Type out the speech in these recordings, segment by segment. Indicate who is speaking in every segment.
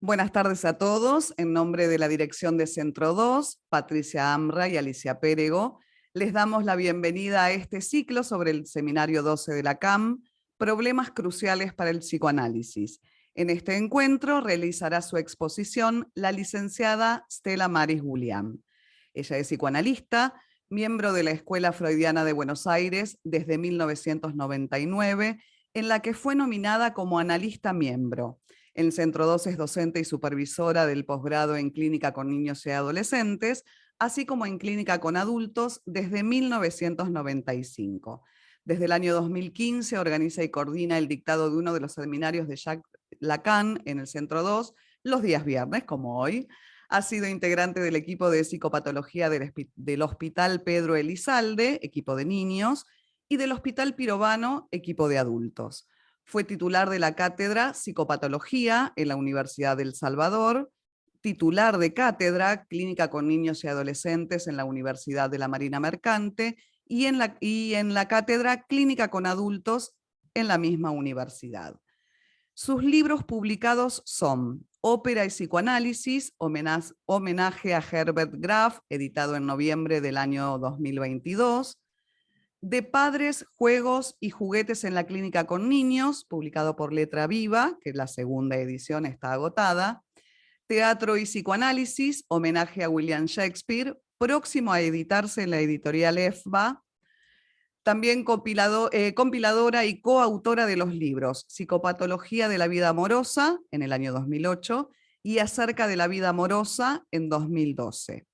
Speaker 1: Buenas tardes a todos. En nombre de la dirección de Centro 2, Patricia Amra y Alicia Pérego, les damos la bienvenida a este ciclo sobre el seminario 12 de la CAM, Problemas cruciales para el psicoanálisis. En este encuentro realizará su exposición la licenciada Stella Maris Julián. Ella es psicoanalista, miembro de la Escuela Freudiana de Buenos Aires desde 1999, en la que fue nominada como analista miembro. En Centro 2 es docente y supervisora del posgrado en clínica con niños y adolescentes, así como en clínica con adultos desde 1995. Desde el año 2015 organiza y coordina el dictado de uno de los seminarios de Jacques Lacan en el Centro 2, los días viernes, como hoy. Ha sido integrante del equipo de psicopatología del Hospital Pedro Elizalde, equipo de niños, y del Hospital Pirovano, equipo de adultos. Fue titular de la cátedra Psicopatología en la Universidad del Salvador, titular de cátedra Clínica con niños y adolescentes en la Universidad de la Marina Mercante y en la cátedra Clínica con adultos en la misma universidad. Sus libros publicados son Ópera y psicoanálisis, homenaje a Herbert Graf, editado en noviembre del año 2022, De padres, juegos y juguetes en la clínica con niños, publicado por Letra Viva, que la segunda edición está agotada. Teatro y psicoanálisis, homenaje a William Shakespeare, próximo a editarse en la editorial EFBA. También compiladora y coautora de los libros Psicopatología de la vida amorosa, en el año 2008, y Acerca de la vida amorosa, en 2012.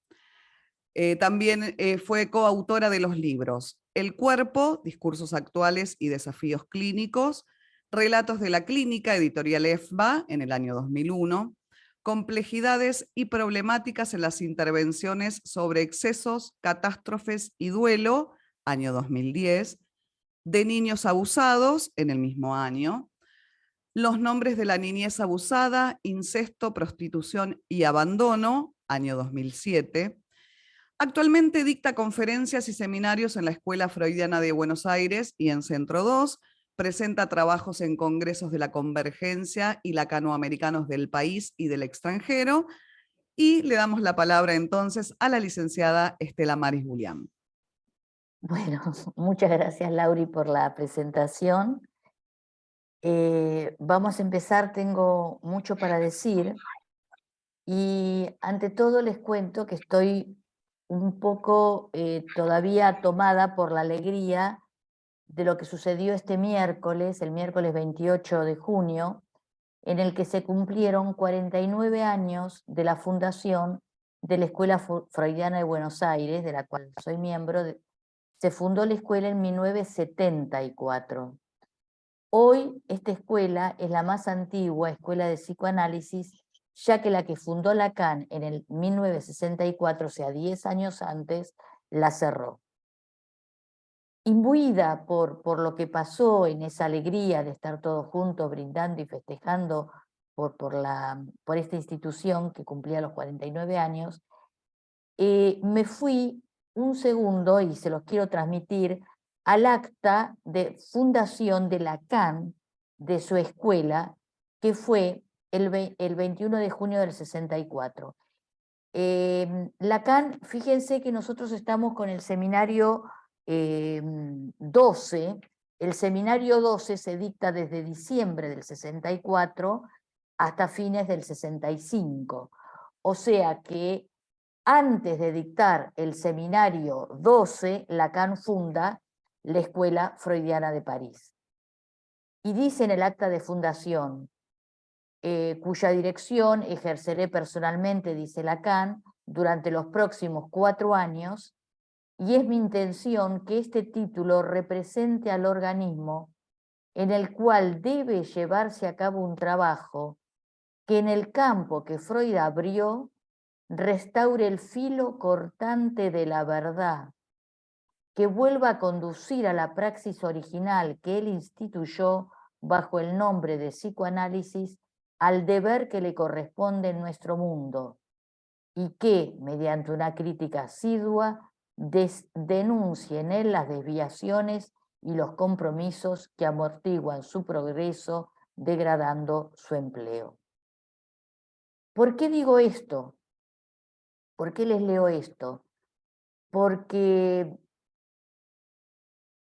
Speaker 1: También fue coautora de los libros El cuerpo, discursos actuales y desafíos clínicos, Relatos de la clínica, editorial EFBA, en el año 2001, Complejidades y problemáticas en las intervenciones sobre excesos, catástrofes y duelo, año 2010, De niños abusados, en el mismo año, Los nombres de la niñez abusada, incesto, prostitución y abandono, año 2007, Actualmente dicta conferencias y seminarios en la Escuela Freudiana de Buenos Aires y en Centro 2, presenta trabajos en congresos de la Convergencia y lacanoamericanos del país y del extranjero, y le damos la palabra entonces a la licenciada Stella Maris Julián.
Speaker 2: Bueno, muchas gracias Lauri por la presentación. Vamos a empezar, tengo mucho para decir y ante todo les cuento que estoy un poco todavía tomada por la alegría de lo que sucedió este miércoles, el miércoles 28 de junio, en el que se cumplieron 49 años de la fundación de la Escuela Freudiana de Buenos Aires, de la cual soy miembro. Se fundó la escuela en 1974. Hoy esta escuela es la más antigua escuela de psicoanálisis, ya que la que fundó Lacan en el 1964, o sea, 10 años antes, la cerró. Imbuida por lo que pasó en esa alegría de estar todos juntos brindando y festejando por esta institución que cumplía los 49 años, me fui un segundo, y se los quiero transmitir, al acta de fundación de Lacan, de su escuela, que fue el 21 de junio del 64. Lacan, fíjense que nosotros estamos con el seminario 12. El seminario 12 se dicta desde diciembre del 64 hasta fines del 65. O sea que antes de dictar el seminario 12, Lacan funda la Escuela Freudiana de París. Y dice en el acta de fundación, cuya dirección ejerceré personalmente, dice Lacan, durante los próximos 4 años, y es mi intención que este título represente al organismo en el cual debe llevarse a cabo un trabajo que en el campo que Freud abrió restaure el filo cortante de la verdad, que vuelva a conducir a la praxis original que él instituyó bajo el nombre de psicoanálisis al deber que le corresponde en nuestro mundo, y que, mediante una crítica asidua, denuncie en él las desviaciones y los compromisos que amortiguan su progreso, degradando su empleo. ¿Por qué digo esto? ¿Por qué les leo esto? Porque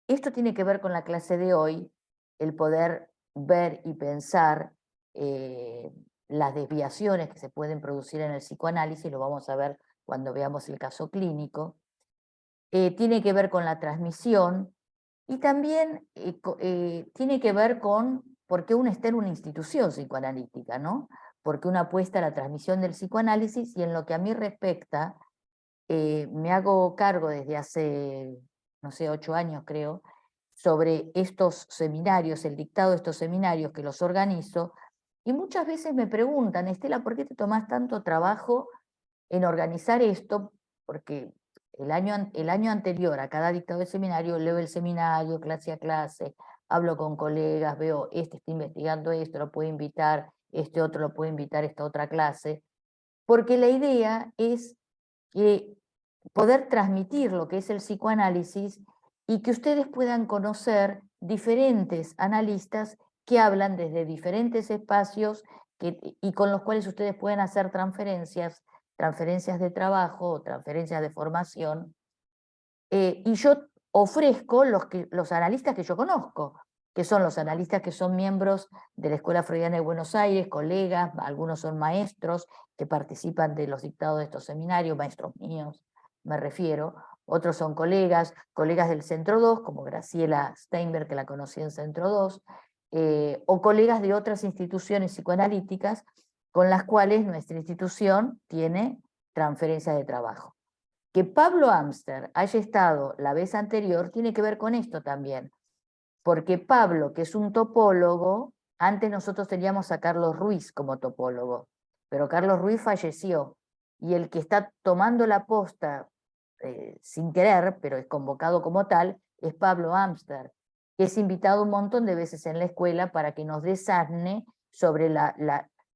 Speaker 2: esto tiene que ver con la clase de hoy, el poder ver y pensar las desviaciones que se pueden producir en el psicoanálisis, lo vamos a ver cuando veamos el caso clínico. Tiene que ver con la transmisión y también tiene que ver con por qué uno está en una institución psicoanalítica, ¿no? Porque uno apuesta a la transmisión del psicoanálisis y en lo que a mí respecta, me hago cargo desde hace, no sé, 8 años creo, sobre estos seminarios, el dictado de estos seminarios que los organizo, y muchas veces me preguntan, Estela, ¿por qué te tomás tanto trabajo en organizar esto? Porque el año anterior a cada dictado de seminario, leo el seminario, clase a clase, hablo con colegas, veo, este está investigando esto, lo puede invitar, este otro lo puede invitar a esta otra clase, porque la idea es poder transmitir lo que es el psicoanálisis y que ustedes puedan conocer diferentes analistas que hablan desde diferentes espacios y con los cuales ustedes pueden hacer transferencias de trabajo o transferencias de formación. Y yo ofrezco los analistas que yo conozco, que son los analistas que son miembros de la Escuela Freudiana de Buenos Aires, colegas, algunos son maestros que participan de los dictados de estos seminarios, maestros míos, me refiero. Otros son colegas del Centro 2, como Graciela Steinberg, que la conocí en Centro 2, o colegas de otras instituciones psicoanalíticas con las cuales nuestra institución tiene transferencia de trabajo. Que Pablo Amster haya estado la vez anterior tiene que ver con esto también, porque Pablo, que es un topólogo, antes nosotros teníamos a Carlos Ruiz como topólogo, pero Carlos Ruiz falleció, y el que está tomando la posta sin querer, pero es convocado como tal, es Pablo Amster, que es invitado un montón de veces en la escuela para que nos desasne sobre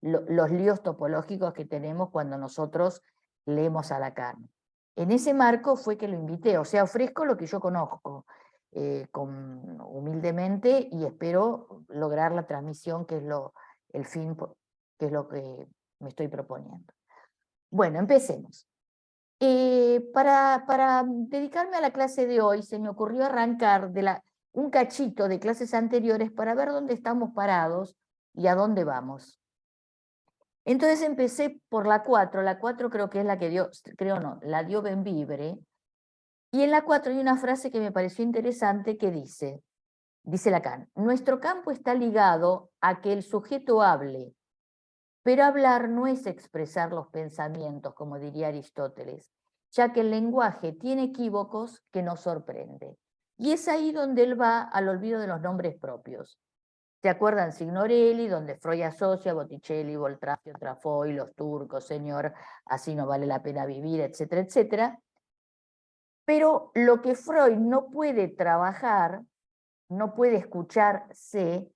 Speaker 2: los líos topológicos que tenemos cuando nosotros leemos a Lacan. En ese marco fue que lo invité, o sea, ofrezco lo que yo conozco, humildemente, y espero lograr la transmisión, que es el fin, que es lo que me estoy proponiendo. Bueno, empecemos. Para dedicarme a la clase de hoy, se me ocurrió arrancar un cachito de clases anteriores para ver dónde estamos parados y a dónde vamos. Entonces empecé por la 4 creo que es la que dio, la dio Benvibre, y en la 4 hay una frase que me pareció interesante que dice Lacan, nuestro campo está ligado a que el sujeto hable, pero hablar no es expresar los pensamientos, como diría Aristóteles, ya que el lenguaje tiene equívocos que nos sorprende. Y es ahí donde él va al olvido de los nombres propios. ¿Se acuerdan Signorelli, donde Freud asocia Botticelli, Voltaire, Trafoi, los turcos, señor, así no vale la pena vivir, etcétera, etcétera? Pero lo que Freud no puede trabajar, no puede escucharse,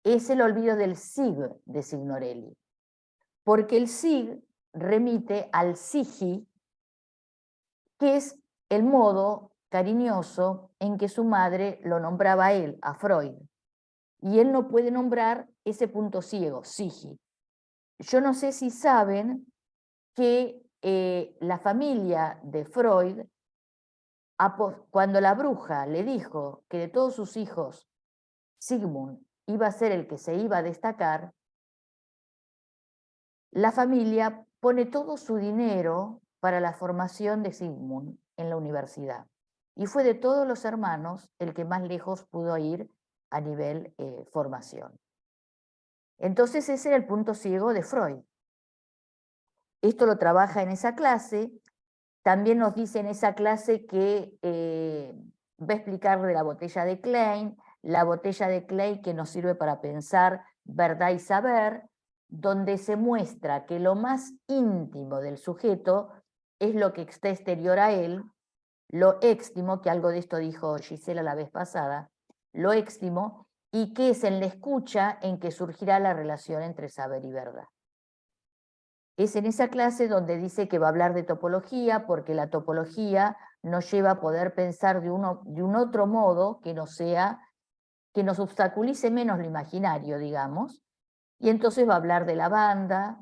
Speaker 2: es el olvido del sig de Signorelli. Porque el sig remite al sigi, que es el modo cariñoso en que su madre lo nombraba a él, a Freud. Y él no puede nombrar ese punto ciego, sigi. Yo no sé si saben que la familia de Freud, cuando la bruja le dijo que de todos sus hijos, Sigmund iba a ser el que se iba a destacar, la familia pone todo su dinero para la formación de Sigmund en la universidad. Y fue de todos los hermanos el que más lejos pudo ir a nivel formación. Entonces ese era el punto ciego de Freud. Esto lo trabaja en esa clase. También nos dice en esa clase que va a explicar de la botella de Klein, la botella de Klein que nos sirve para pensar verdad y saber, donde se muestra que lo más íntimo del sujeto es lo que está exterior a él, lo éxtimo, que algo de esto dijo Gisela la vez pasada, lo éxtimo, y que es en la escucha en que surgirá la relación entre saber y verdad. Es en esa clase donde dice que va a hablar de topología, porque la topología nos lleva a poder pensar de un otro modo que no sea, que nos obstaculice menos lo imaginario, digamos, y entonces va a hablar de la banda,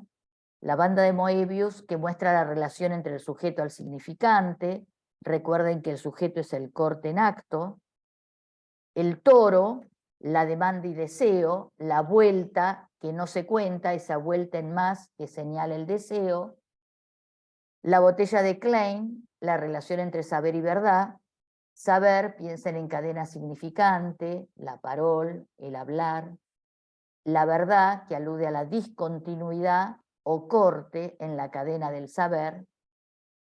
Speaker 2: La banda de Moebius, que muestra la relación entre el sujeto al significante. Recuerden que el sujeto es el corte en acto. El toro, la demanda y deseo. La vuelta, que no se cuenta, esa vuelta en más que señala el deseo. La botella de Klein, la relación entre saber y verdad. Saber, piensen en cadena significante, la parole, el hablar. La verdad, que alude a la discontinuidad o corte en la cadena del saber.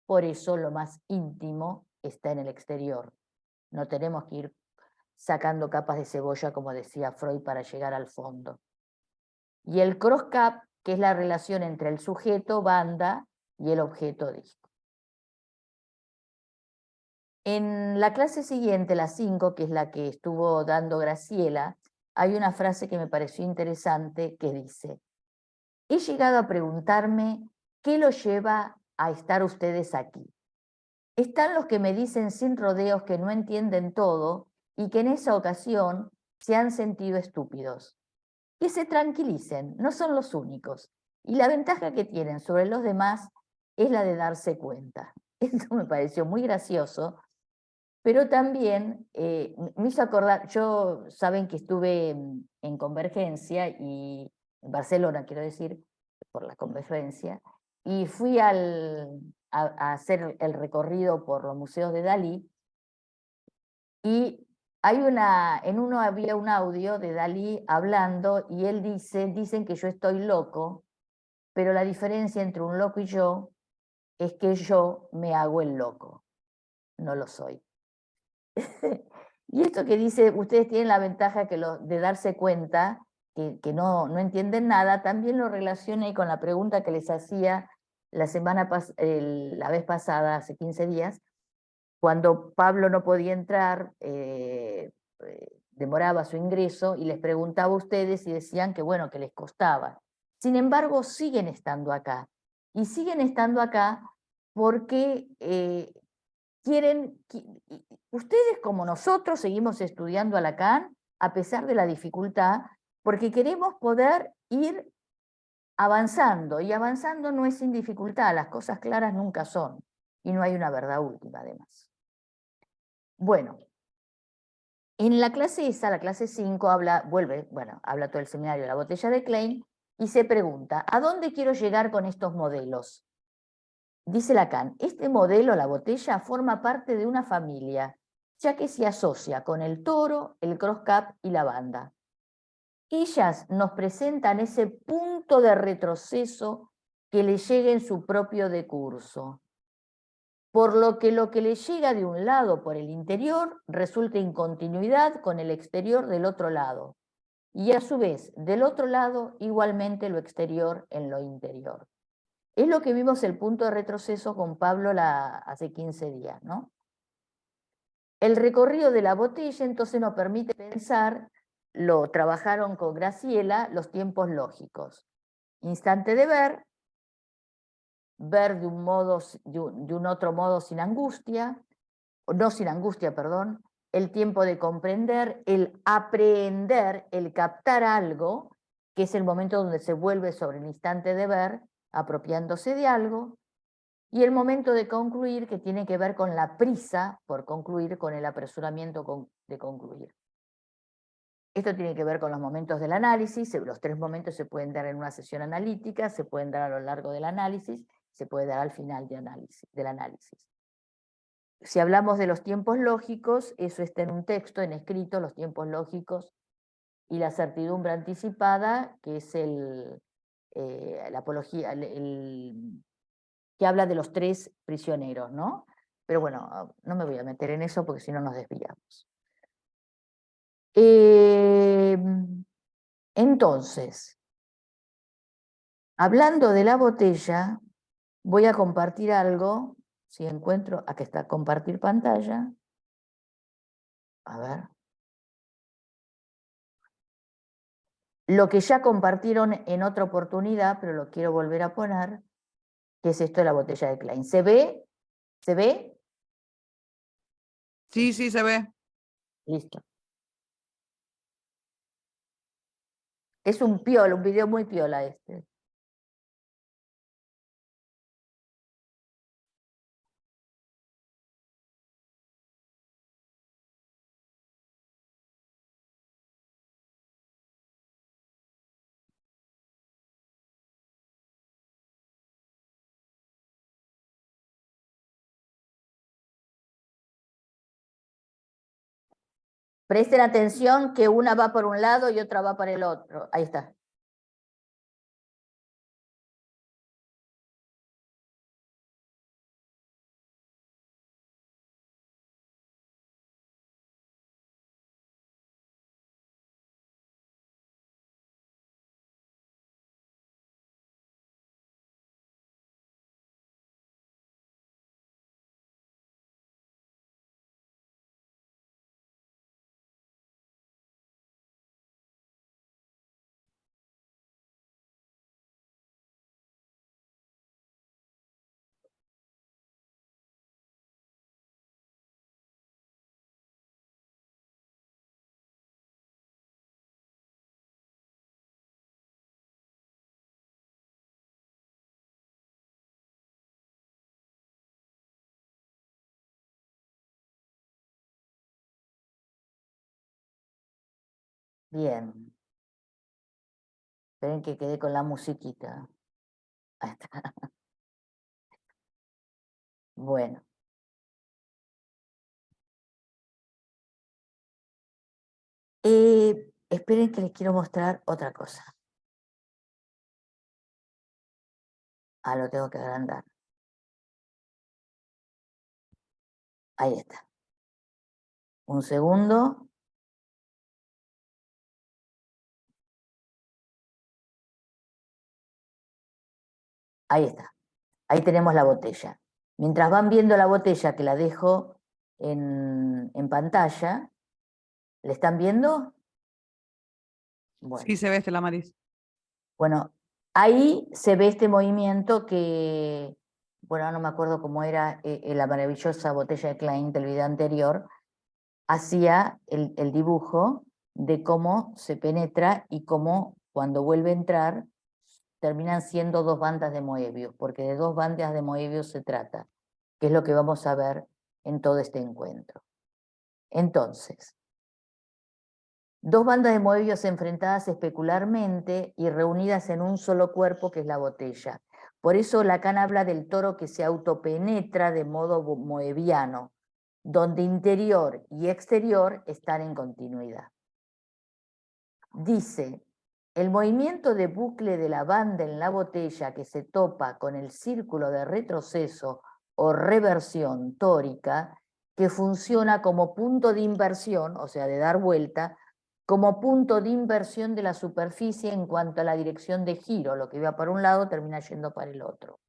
Speaker 2: Por eso lo más íntimo está en el exterior. No tenemos que ir sacando capas de cebolla, como decía Freud, para llegar al fondo. Y el cross-cap, que es la relación entre el sujeto, banda, y el objeto, disco. En la clase siguiente, la 5, que es la que estuvo dando Graciela, hay una frase que me pareció interesante que dice: he llegado a preguntarme qué los lleva a estar ustedes aquí. Están los que me dicen sin rodeos que no entienden todo y que en esa ocasión se han sentido estúpidos. Que se tranquilicen, no son los únicos. Y la ventaja que tienen sobre los demás es la de darse cuenta. Esto me pareció muy gracioso, pero también me hizo acordar, saben que estuve en Convergencia, y en Barcelona, quiero decir, por la Convergencia, y fui a hacer el recorrido por los museos de Dalí, y en uno había un audio de Dalí hablando, y él dicen que yo estoy loco, pero la diferencia entre un loco y yo es que yo me hago el loco, no lo soy. Y esto que dice, ustedes tienen la ventaja de darse cuenta que no entienden nada, también lo relaciona con la pregunta que les hacía la vez pasada, hace 15 días, cuando Pablo no podía entrar, demoraba su ingreso, y les preguntaba a ustedes y decían que bueno, que les costaba. Sin embargo, siguen estando acá. Y siguen estando acá porque ustedes como nosotros seguimos estudiando a Lacan a pesar de la dificultad, porque queremos poder ir avanzando, y avanzando no es sin dificultad, las cosas claras nunca son, y no hay una verdad última además. Bueno, en la clase esa, la clase 5, habla todo el seminario de la botella de Klein, y se pregunta, ¿a dónde quiero llegar con estos modelos? Dice Lacan, este modelo, la botella, forma parte de una familia, ya que se asocia con el toro, el cross-cap y la banda. Ellas nos presentan ese punto de retroceso que le llega en su propio decurso, por lo que le llega de un lado por el interior resulta en continuidad con el exterior del otro lado, y a su vez del otro lado igualmente lo exterior en lo interior. Es lo que vimos el punto de retroceso con Pablo hace 15 días, ¿no? El recorrido de la botella entonces nos permite pensar, lo trabajaron con Graciela, los tiempos lógicos. Instante de ver de un otro modo sin angustia, no sin angustia, perdón, el tiempo de comprender, el aprehender, el captar algo, que es el momento donde se vuelve sobre el instante de ver, apropiándose de algo, y el momento de concluir, que tiene que ver con la prisa por concluir, con el apresuramiento de concluir. Esto tiene que ver con los momentos del análisis. Los 3 momentos se pueden dar en una sesión analítica, se pueden dar a lo largo del análisis, se puede dar al final del análisis. Si hablamos de los tiempos lógicos, eso está en un texto, en escrito, los tiempos lógicos y la certidumbre anticipada, que es la apología, que habla de los 3 prisioneros, ¿no? Pero bueno, no me voy a meter en eso porque si no nos desviamos. Entonces, hablando de la botella, voy a compartir algo, si encuentro, aquí está, compartir pantalla. A ver. Lo que ya compartieron en otra oportunidad, pero lo quiero volver a poner, que es esto de la botella de Klein. ¿Se ve? ¿Se ve?
Speaker 1: Sí, sí, se ve.
Speaker 2: Listo. Es un video muy piola este. Presten atención que una va por un lado y otra va para el otro. Ahí está. Bien. Esperen que quede con la musiquita. Ahí está. Bueno. Esperen que les quiero mostrar otra cosa. Ah, lo tengo que agrandar. Ahí está. Un segundo. Ahí está. Ahí tenemos la botella. Mientras van viendo la botella, que la dejo en pantalla, ¿le están viendo? Bueno.
Speaker 1: Sí, se ve, Estela Maris.
Speaker 2: Bueno, ahí se ve este movimiento que, bueno, no me acuerdo cómo era la maravillosa botella de Klein del video anterior, hacía el dibujo de cómo se penetra y cómo cuando vuelve a entrar terminan siendo dos bandas de Moebius, porque de dos bandas de Moebius se trata, que es lo que vamos a ver en todo este encuentro. Entonces, dos bandas de Moebius enfrentadas especularmente y reunidas en un solo cuerpo que es la botella. Por eso Lacan habla del toro que se autopenetra de modo moebiano, donde interior y exterior están en continuidad. Dice, el movimiento de bucle de la banda en la botella que se topa con el círculo de retroceso o reversión tórica, que funciona como punto de inversión, o sea, de dar vuelta, como punto de inversión de la superficie en cuanto a la dirección de giro, lo que iba para un lado termina yendo para el otro.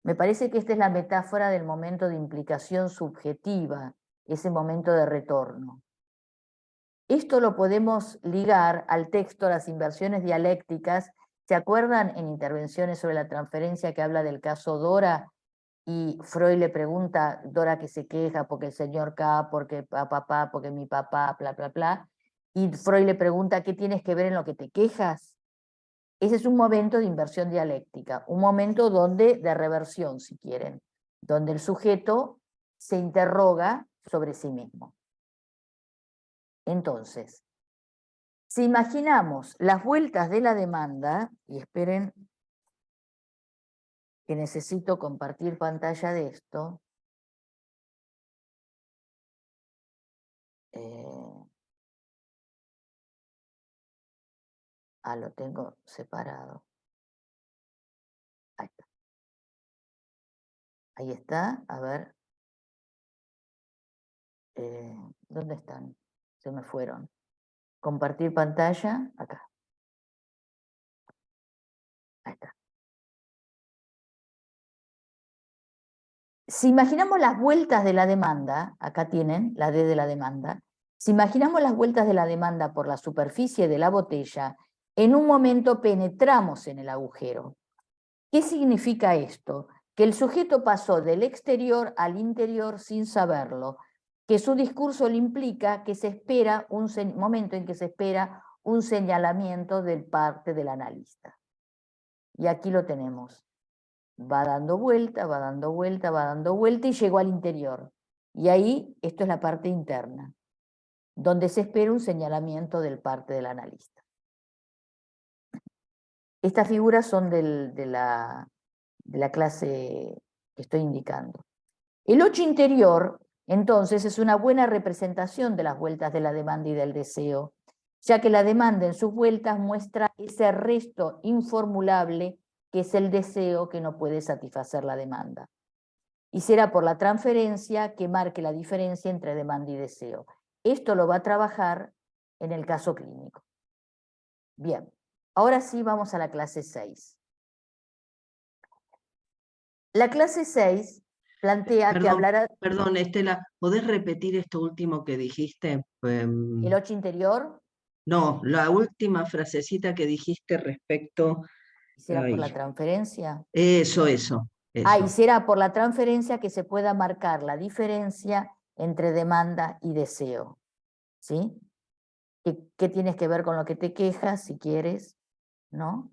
Speaker 2: Me parece que esta es la metáfora del momento de implicación subjetiva, ese momento de retorno. Esto lo podemos ligar al texto Las inversiones dialécticas. ¿Se acuerdan en intervenciones sobre la transferencia que habla del caso Dora? Y Freud le pregunta, Dora que se queja porque el señor K, porque papá, porque mi papá, bla, bla, bla. Y Freud le pregunta, ¿qué tienes que ver en lo que te quejas? Ese es un momento de inversión dialéctica, un momento de reversión, si quieren, donde el sujeto se interroga sobre sí mismo. Entonces, si imaginamos las vueltas de la demanda, y esperen que necesito compartir pantalla de esto, lo tengo separado. Ahí está. Ahí está, a ver. ¿Dónde están? Se me fueron. Compartir pantalla, acá. Ahí está. Si imaginamos las vueltas de la demanda, acá tienen la D de la demanda, si imaginamos las vueltas de la demanda por la superficie de la botella, en un momento penetramos en el agujero. ¿Qué significa esto? Que el sujeto pasó del exterior al interior sin saberlo, que su discurso le implica que se espera un momento en que se espera un señalamiento de parte del analista. Y aquí lo tenemos. Va dando vuelta, va dando vuelta, va dando vuelta y llegó al interior. Y ahí, esto es la parte interna, donde se espera un señalamiento del parte del analista. Estas figuras son de la clase que estoy indicando. El 8 interior Entonces es una buena representación de las vueltas de la demanda y del deseo, ya que la demanda en sus vueltas muestra ese resto informulable que es el deseo que no puede satisfacer la demanda. Y será por la transferencia que marque la diferencia entre demanda y deseo. Esto lo va a trabajar en el caso clínico. Bien, ahora sí vamos a la clase 6. La clase 6 plantea que hablará...
Speaker 3: Perdón, Estela, ¿podés repetir esto último que dijiste?
Speaker 2: El 8 interior.
Speaker 3: No, la última frasecita que dijiste respecto...
Speaker 2: ¿Será por la
Speaker 3: Ay,
Speaker 2: transferencia?
Speaker 3: eso.
Speaker 2: Y será por la transferencia que se pueda marcar la diferencia entre demanda y deseo. ¿Sí? ¿Qué tienes que ver con lo que te quejas, si quieres? ¿No?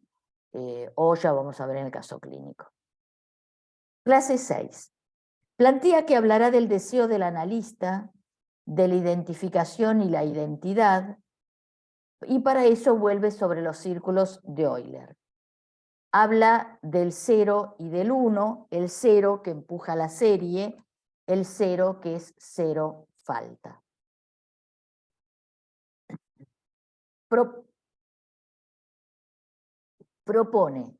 Speaker 2: O ya vamos a ver en el caso clínico. Clase 6. Plantea que hablará del deseo del analista, de la identificación y la identidad, y para eso vuelve sobre los círculos de Euler. Habla del 0 y del 1, el 0 que empuja la serie, el 0 que es 0 falta. Propone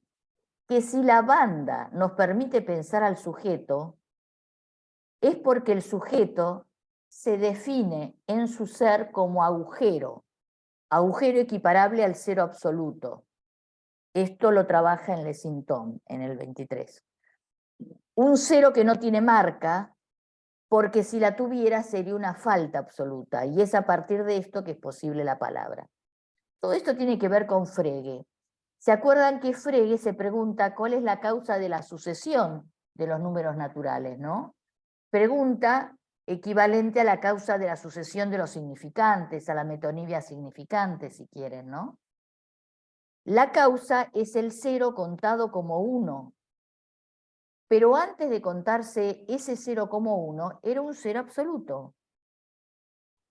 Speaker 2: que si la banda nos permite pensar al sujeto, es porque el sujeto se define en su ser como agujero equiparable al 0 absoluto. Esto lo trabaja en Lessing-Tom, en el 23. Un 0 que no tiene marca, porque si la tuviera sería una falta absoluta, y es a partir de esto que es posible la palabra. Todo esto tiene que ver con Frege. ¿Se acuerdan que Frege se pregunta cuál es la causa de la sucesión de los números naturales, ¿no? Pregunta equivalente a la causa de la sucesión de los significantes, a la metonimia significante, si quieren, ¿no? La causa es el 0 contado como 1. Pero antes de contarse ese 0 como 1, era un 0 absoluto.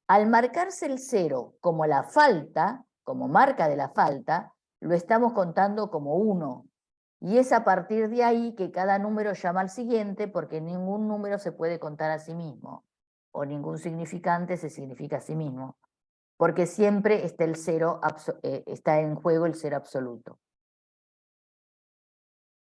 Speaker 2: Al marcarse el 0 como la falta, como marca de la falta, lo estamos contando como 1. Y es a partir de ahí que cada número llama al siguiente, porque ningún número se puede contar a sí mismo, o ningún significante se significa a sí mismo, porque siempre está, está en juego el 0 absoluto.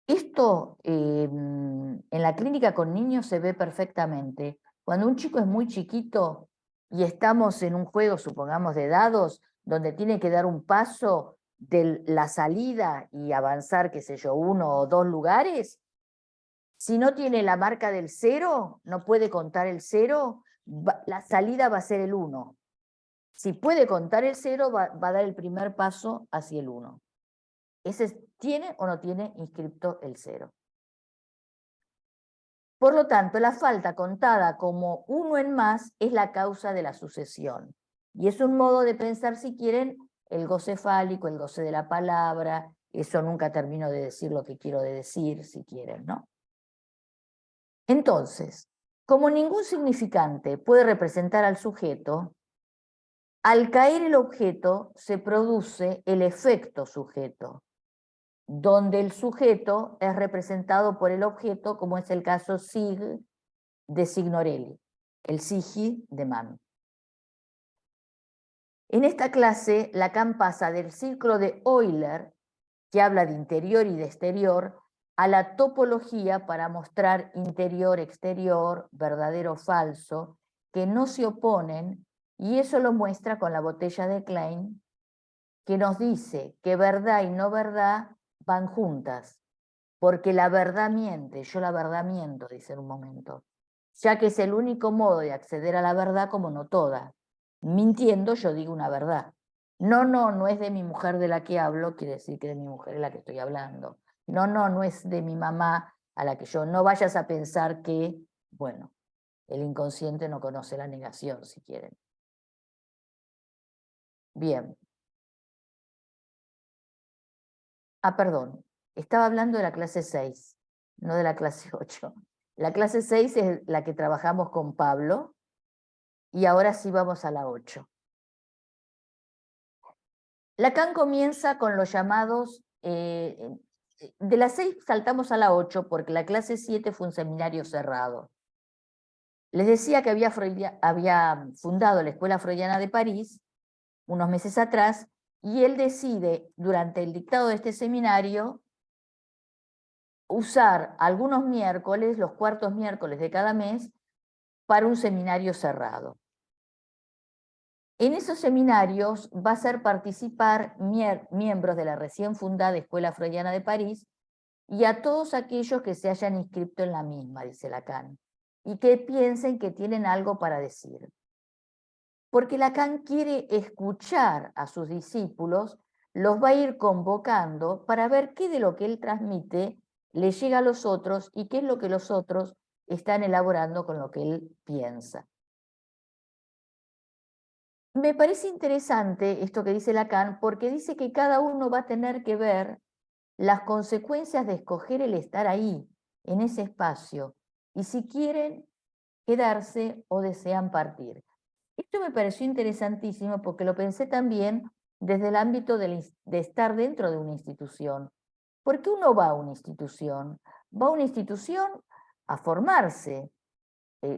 Speaker 2: Esto en la clínica con niños se ve perfectamente. Cuando un chico es muy chiquito y estamos en un juego, supongamos, de dados, donde tiene que dar un paso de la salida y avanzar, qué sé yo, 1 o 2 lugares, si no tiene la marca del 0, no puede contar el 0, la salida va a ser el 1. Si puede contar el 0, va a dar el primer paso hacia el 1. Ese tiene o no tiene inscripto el 0. Por lo tanto, la falta contada como 1 en más es la causa de la sucesión. Y es un modo de pensar, si quieren, el goce fálico, el goce de la palabra. Eso nunca termino de decir lo que quiero decir, si quieren, ¿no? Entonces, como ningún significante puede representar al sujeto, al caer el objeto se produce el efecto sujeto, donde el sujeto es representado por el objeto, como es el caso Sig de Signorelli, el Sigi de Mann. En esta clase, Lacan pasa del círculo de Euler, que habla de interior y de exterior, a la topología para mostrar interior, exterior, verdadero, falso, que no se oponen, y eso lo muestra con la botella de Klein, que nos dice que verdad y no verdad van juntas, porque la verdad miente, yo la verdad miento, dice en un momento, ya que es el único modo de acceder a la verdad, como no toda. Mintiendo yo digo una verdad. No es de mi mujer de la que hablo, quiere decir que de mi mujer es la que estoy hablando. No es de mi mamá a la que yo... No vayas a pensar que, bueno, el inconsciente no conoce la negación, si quieren. Bien. Perdón, estaba hablando de la clase 6, no de la clase 8. La clase 6 es la que trabajamos con Pablo, y ahora sí vamos a la 8. Lacan comienza con los llamados, de la 6 saltamos a la 8 porque la clase 7 fue un seminario cerrado. Les decía que había fundado la Escuela Freudiana de París unos meses atrás, y él decide, durante el dictado de este seminario, usar algunos miércoles, los cuartos miércoles de cada mes, para un seminario cerrado. En esos seminarios va a hacer participar miembros de la recién fundada Escuela Freudiana de París y a todos aquellos que se hayan inscrito en la misma, dice Lacan, y que piensen que tienen algo para decir. Porque Lacan quiere escuchar a sus discípulos, los va a ir convocando para ver qué de lo que él transmite le llega a los otros y qué es lo que los otros están elaborando con lo que él piensa. Me parece interesante esto que dice Lacan, porque dice que cada uno va a tener que ver las consecuencias de escoger el estar ahí, en ese espacio, y si quieren quedarse o desean partir. Esto me pareció interesantísimo porque lo pensé también desde el ámbito de estar dentro de una institución. ¿Por qué uno va a una institución? Va a una institución a formarse.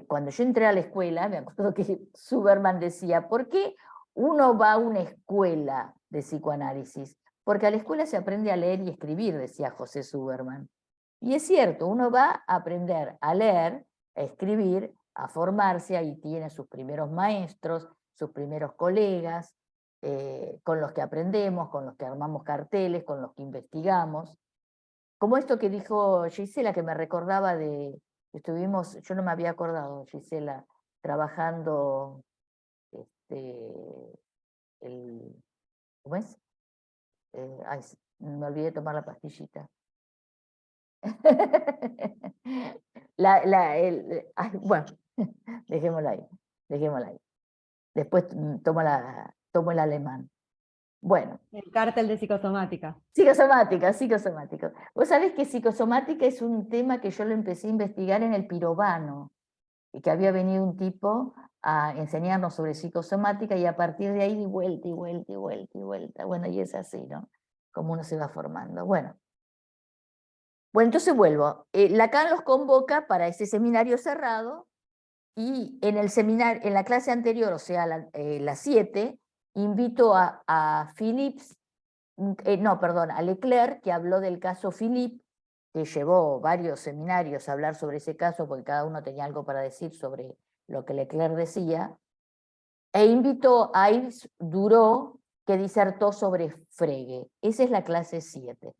Speaker 2: Cuando yo entré a la escuela, me acuerdo que Suberman decía, ¿por qué uno va a una escuela de psicoanálisis? Porque a la escuela se aprende a leer y escribir, decía José Suberman. Y es cierto, uno va a aprender a leer, a escribir, a formarse, ahí tiene sus primeros maestros, sus primeros colegas, con los que aprendemos, con los que armamos carteles, con los que investigamos. Como esto que dijo Gisela, que me recordaba estuvimos, yo no me había acordado, Gisela, trabajando, ¿cómo es? Ay, me olvidé de tomar la pastillita. Bueno, dejémosla ahí, dejémosla ahí. Después tomo el alemán. Bueno.
Speaker 4: El cártel de psicosomática.
Speaker 2: Psicosomática. Vos sabés que psicosomática es un tema que yo lo empecé a investigar en el pirobano, y que había venido un tipo a enseñarnos sobre psicosomática, y a partir de ahí di vuelta y vuelta y vuelta y vuelta. Bueno, y es así, ¿no? Como uno se va formando. Bueno, entonces vuelvo. Lacan los convoca para ese seminario cerrado, y en el seminario, en la clase anterior, o sea, la 7, invito a Phillips, a Leclerc, que habló del caso Philippe, que llevó varios seminarios a hablar sobre ese caso, porque cada uno tenía algo para decir sobre lo que Leclerc decía, e invitó a Yves Dureau, que disertó sobre Frege. Esa es la clase 7.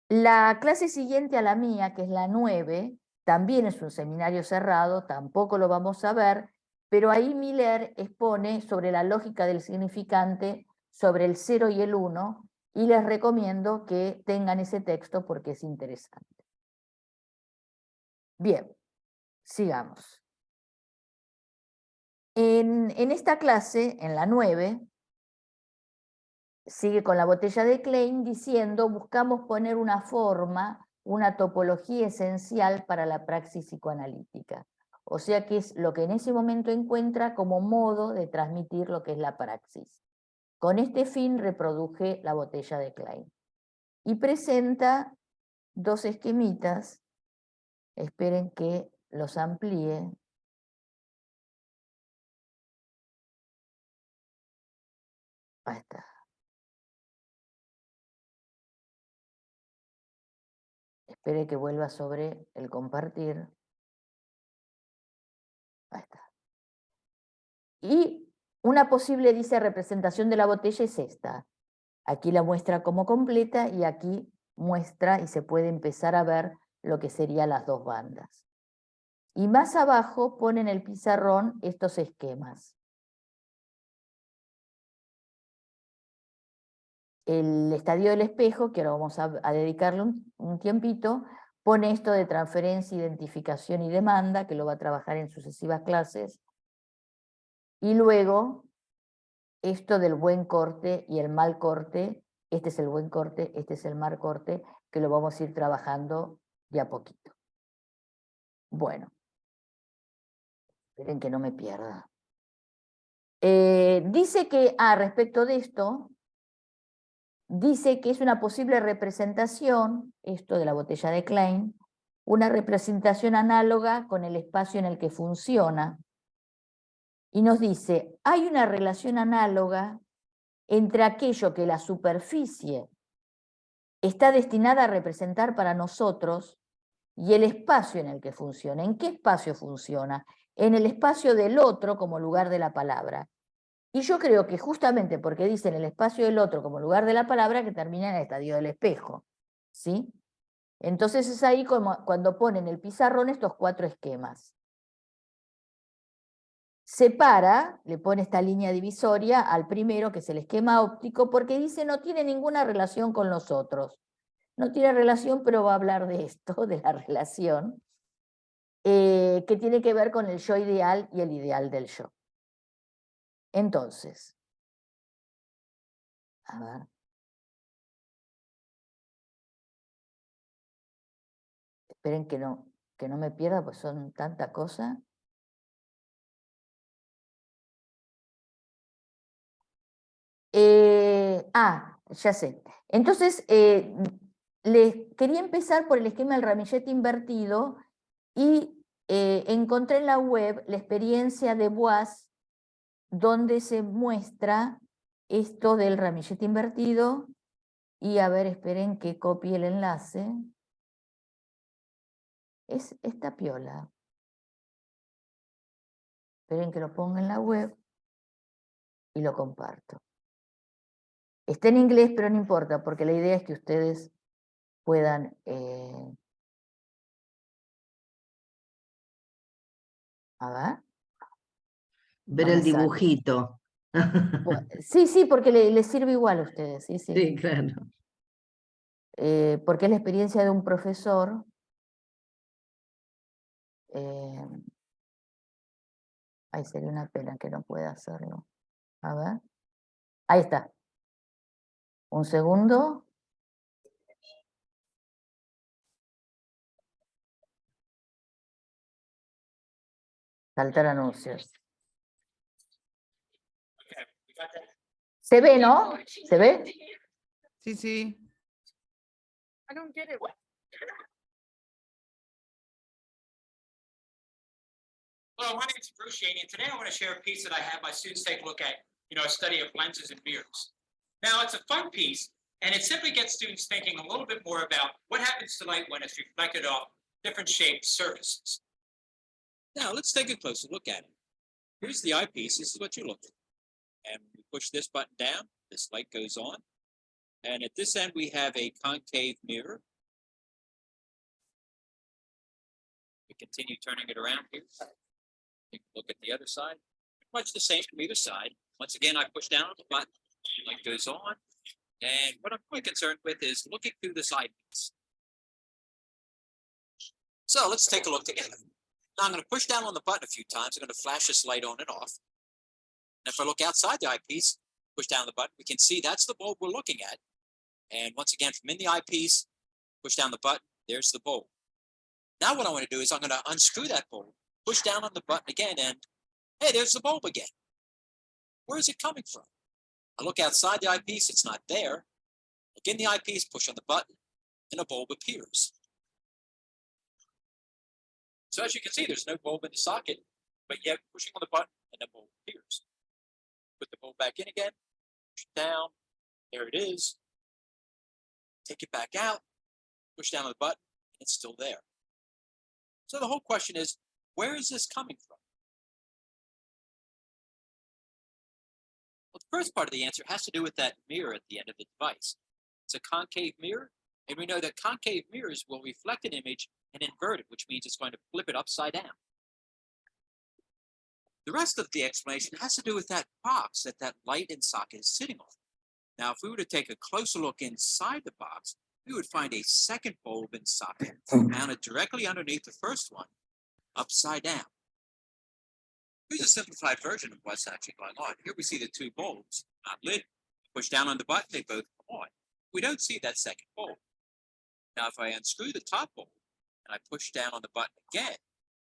Speaker 2: La clase siguiente a la mía, que es la 9, también es un seminario cerrado, tampoco lo vamos a ver, pero ahí Miller expone sobre la lógica del significante, sobre el 0 y el 1, y les recomiendo que tengan ese texto porque es interesante. Bien, sigamos. En esta clase, en la 9, sigue con la botella de Klein diciendo: buscamos poner una forma, una topología esencial para la praxis psicoanalítica. O sea que es lo que en ese momento encuentra como modo de transmitir lo que es la praxis. Con este fin reproduje la botella de Klein. Y presenta dos esquemitas, esperen que los amplíe. Ahí está. Espere que vuelva sobre el compartir. Ahí está. Y una posible, dice, representación de la botella es esta. Aquí la muestra como completa y aquí muestra y se puede empezar a ver lo que serían las dos bandas. Y más abajo pone en el pizarrón estos esquemas. El estadio del espejo, que ahora vamos a dedicarle un tiempito, pone esto de transferencia, identificación y demanda, que lo va a trabajar en sucesivas clases. Y luego, esto del buen corte y el mal corte, este es el buen corte, este es el mal corte, que lo vamos a ir trabajando de a poquito. Bueno, esperen que no me pierda. Dice que, respecto de esto, dice que es una posible representación, esto de la botella de Klein, una representación análoga con el espacio en el que funciona. Y nos dice, hay una relación análoga entre aquello que la superficie está destinada a representar para nosotros y el espacio en el que funciona. ¿En qué espacio funciona? En el espacio del otro como lugar de la palabra. Y yo creo que justamente porque dice en el espacio del otro como lugar de la palabra que termina en el estadio del espejo. ¿Sí? Entonces es ahí como cuando ponen el pizarrón estos 4 esquemas. Separa, le pone esta línea divisoria al primero, que es el esquema óptico, porque dice no tiene ninguna relación con los otros. No tiene relación, pero va a hablar de esto, de la relación, que tiene que ver con el yo ideal y el ideal del yo. Entonces, a ver. Esperen que no me pierda, pues son tanta cosa. Ya sé. Entonces, les quería empezar por el esquema del ramillete invertido y encontré en la web la experiencia de Boas, donde se muestra esto del ramillete invertido. Y a ver, esperen que copie el enlace. Es esta piola. Esperen que lo ponga en la web y lo comparto. Está en inglés, pero no importa, porque la idea es que ustedes puedan... a ver.
Speaker 3: Ver
Speaker 2: No me
Speaker 3: el
Speaker 2: sale.
Speaker 3: dibujito.
Speaker 2: Sí, porque les sirve igual a ustedes, sí.
Speaker 3: Sí, claro.
Speaker 2: Porque es la experiencia de un profesor. Ahí sería una pena que no pueda hacerlo. A ver. Ahí está. Un segundo. Saltar anuncios. ¿Se ve, no? ¿Se ve?
Speaker 1: Sí, sí.
Speaker 5: Hello, my name is Bruce Shaney, and today I want to share a piece that I have my students take a look at, a study of lenses and mirrors. Now, it's a fun piece, and it simply gets students thinking a little bit more about what happens to light when it's reflected off different shaped surfaces. Now, let's take a closer look at it. Here's the eyepiece. This is what you look at. And we push this button down, this light goes on. And at this end, we have a concave mirror. We continue turning it around here. Take a look at the other side. Much the same from either side. Once again, I push down on the button, the light goes on. And what I'm quite concerned with is looking through this eyepiece. So let's take a look together. Now I'm going to push down on the button a few times. I'm going to flash this light on and off. And if I look outside the eyepiece, push down the button, we can see that's the bulb we're looking at. And once again, from in the eyepiece, push down the button, there's the bulb. Now what I want to do is I'm going to unscrew that bulb, push down on the button again, and hey, there's the bulb again. Where is it coming from? I look outside the eyepiece, it's not there. Look in the eyepiece, push on the button, and a bulb appears. So as you can see, there's no bulb in the socket, but yet pushing on the button and the bulb appears. Put the bulb back in again, push it down, there it is. Take it back out, push down on the button, and it's still there. So the whole question is, where is this coming from? Well, the first part of the answer has to do with that mirror at the end of the device. It's a concave mirror, and we know that concave mirrors will reflect an image and invert it, which means it's going to flip it upside down. The rest of the explanation has to do with that box that light and socket is sitting on. Now, if we were to take a closer look inside the box, we would find a second bulb and socket mounted directly underneath the first one, upside down. Here's a simplified version of what's actually going on. Here we see the two bulbs, not lit. Push down on the button, they both come on. We don't see that second bulb. Now, if I unscrew the top bulb and I push down on the button again,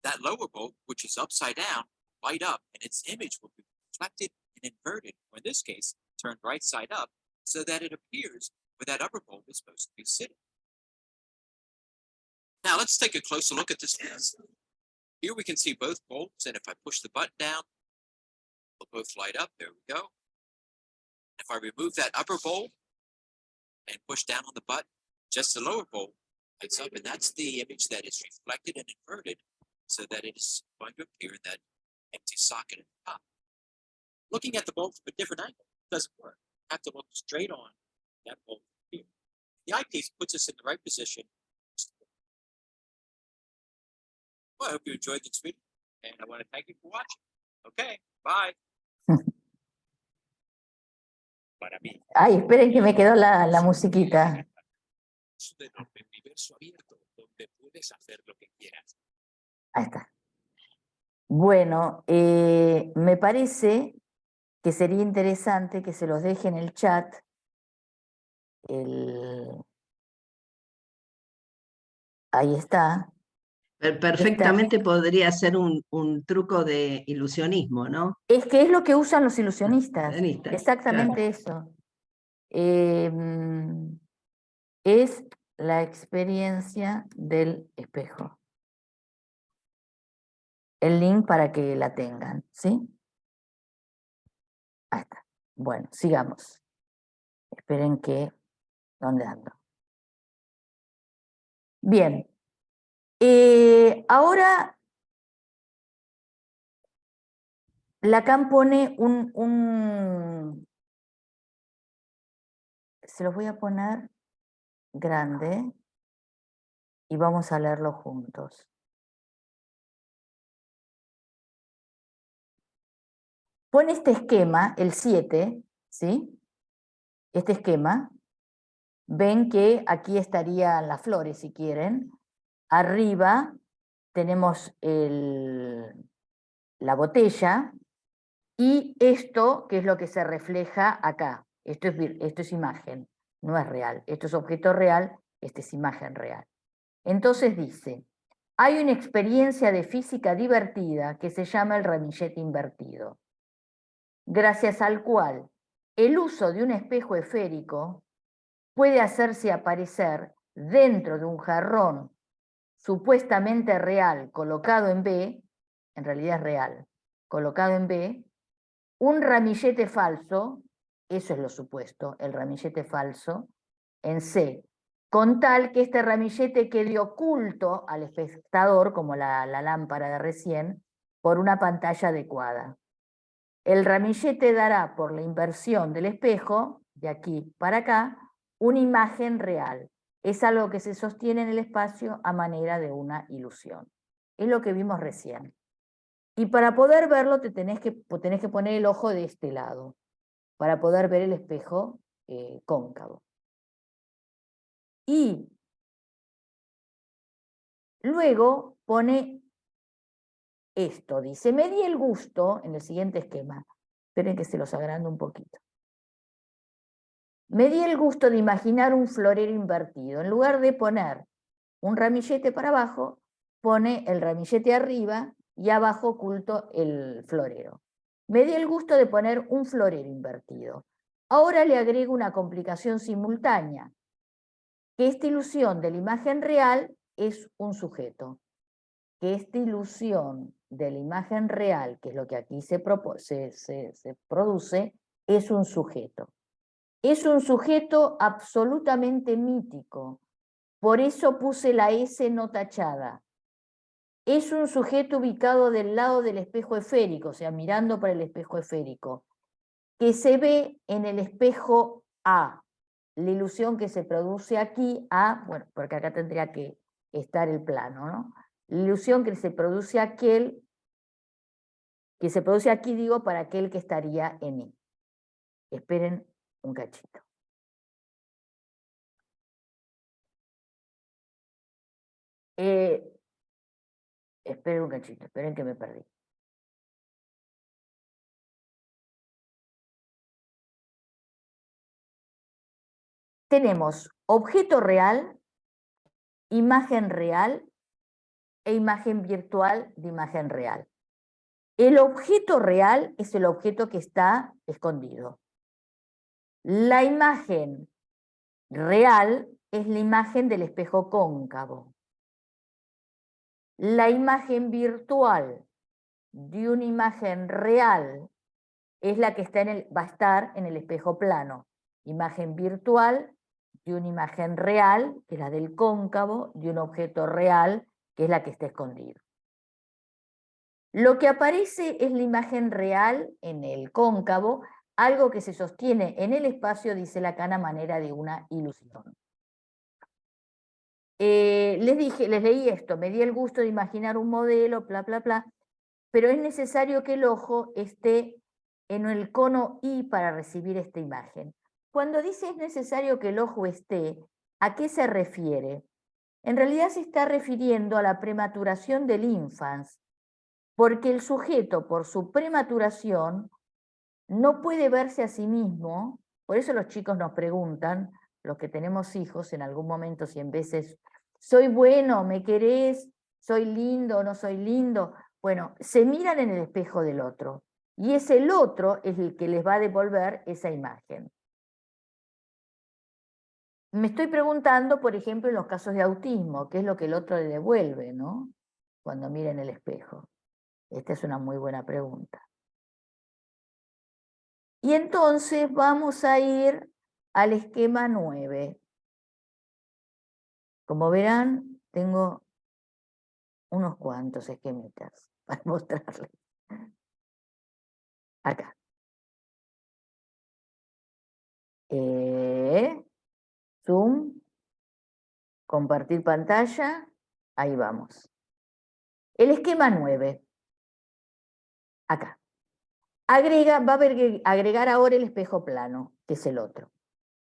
Speaker 5: that lower bulb, which is upside down, light up, and its image will be reflected and inverted, or in this case, turned right side up, so that it appears where that upper bulb is supposed to be sitting. Now let's take a closer look at this piece. Here we can see both bulbs, and if I push the button down, they'll both light up. There we go. If I remove that upper bulb and push down on the button, just the lower bulb lights up, and that's the image that is reflected and inverted so that it is going to appear in that empty socket at the top. Looking at the bulb from a different angle doesn't work. You have to look straight on that bulb here. The eyepiece puts us in the right position. Well, I hope you enjoyed this video, and I want to thank you for watching. Okay, bye. Para mí,
Speaker 2: Ay, esperen que me quedó la musiquita.
Speaker 5: es un enorme universo abierto donde puedes hacer lo que quieras.
Speaker 2: Ahí está. Bueno, me parece que sería interesante que se los deje en el chat. Ahí está.
Speaker 3: Perfectamente podría ser un truco de ilusionismo, ¿no?
Speaker 2: Es que es lo que usan los ilusionistas.
Speaker 3: Ilusionistas,
Speaker 2: Exactamente eso. Es la experiencia del espejo. El link para que la tengan, ¿sí? Ahí está. Bueno, sigamos. Esperen que... ¿Dónde ando? Bien. Ahora Lacan pone se los voy a poner grande y vamos a leerlo juntos. Pone este esquema, el 7, ¿sí? Este esquema. Ven que aquí estarían las flores, si quieren. Arriba tenemos la botella y esto, que es lo que se refleja acá. Esto es imagen, no es real. Esto es objeto real, esta es imagen real. Entonces dice, hay una experiencia de física divertida que se llama el ramillete invertido, gracias al cual el uso de un espejo esférico puede hacerse aparecer dentro de un jarrón supuestamente real colocado en B, en realidad es real, colocado en B, un ramillete falso, eso es lo supuesto, el ramillete falso, en C, con tal que este ramillete quede oculto al espectador, como la lámpara de recién, por una pantalla adecuada. El ramillete dará, por la inversión del espejo, de aquí para acá, una imagen real. Es algo que se sostiene en el espacio a manera de una ilusión. Es lo que vimos recién. Y para poder verlo te tenés que poner el ojo de este lado, para poder ver el espejo cóncavo. Y luego pone esto, dice, me di el gusto, en el siguiente esquema, esperen que se los agrando un poquito. Me di el gusto de imaginar un florero invertido. En lugar de poner un ramillete para abajo, pone el ramillete arriba y abajo oculto el florero. Me di el gusto de poner un florero invertido. Ahora le agrego una complicación simultánea, que esta ilusión de la imagen real es un sujeto. Que esta ilusión de la imagen real, que es lo que aquí se produce, es un sujeto. Es un sujeto absolutamente mítico. Por eso puse la S no tachada. Es un sujeto ubicado del lado del espejo esférico, o sea, mirando para el espejo esférico, que se ve en el espejo A. La ilusión que se produce aquí, A, bueno, porque acá tendría que estar el plano, ¿no? La ilusión que se produce aquí, digo, para aquel que estaría en I. Esperen un cachito. Esperen un cachito, esperen que me perdí. Tenemos objeto real, imagen real e imagen virtual de imagen real. El objeto real es el objeto que está escondido. La imagen real es la imagen del espejo cóncavo. la imagen virtual de una imagen real es la que va a estar en el espejo plano. Imagen virtual de una imagen real, que es la del cóncavo, de un objeto real, que es la que está escondido. Lo que aparece es la imagen real en el cóncavo, algo que se sostiene en el espacio, dice Lacan, a manera de una ilusión. Les leí esto, me di el gusto de imaginar un modelo, bla, bla, bla, pero es necesario que el ojo esté en el cono I para recibir esta imagen. Cuando dice es necesario que el ojo esté, ¿a qué se refiere? En realidad se está refiriendo a la prematuración del infans, porque el sujeto, por su prematuración, no puede verse a sí mismo. Por eso los chicos nos preguntan, los que tenemos hijos, en algún momento, 100 veces, ¿soy bueno? ¿Me querés? ¿Soy lindo o no soy lindo? Bueno, se miran en el espejo del otro, y es el otro el que les va a devolver esa imagen. Me estoy preguntando, por ejemplo, en los casos de autismo, ¿qué es lo que el otro le devuelve, ¿no? Cuando mira en el espejo. Esta es una muy buena pregunta. Y entonces vamos a ir al esquema 9. Como verán, tengo unos cuantos esquemitas para mostrarles. Acá. Zoom, compartir pantalla, ahí vamos. El esquema 9. Acá. Va a agregar ahora el espejo plano, que es el otro.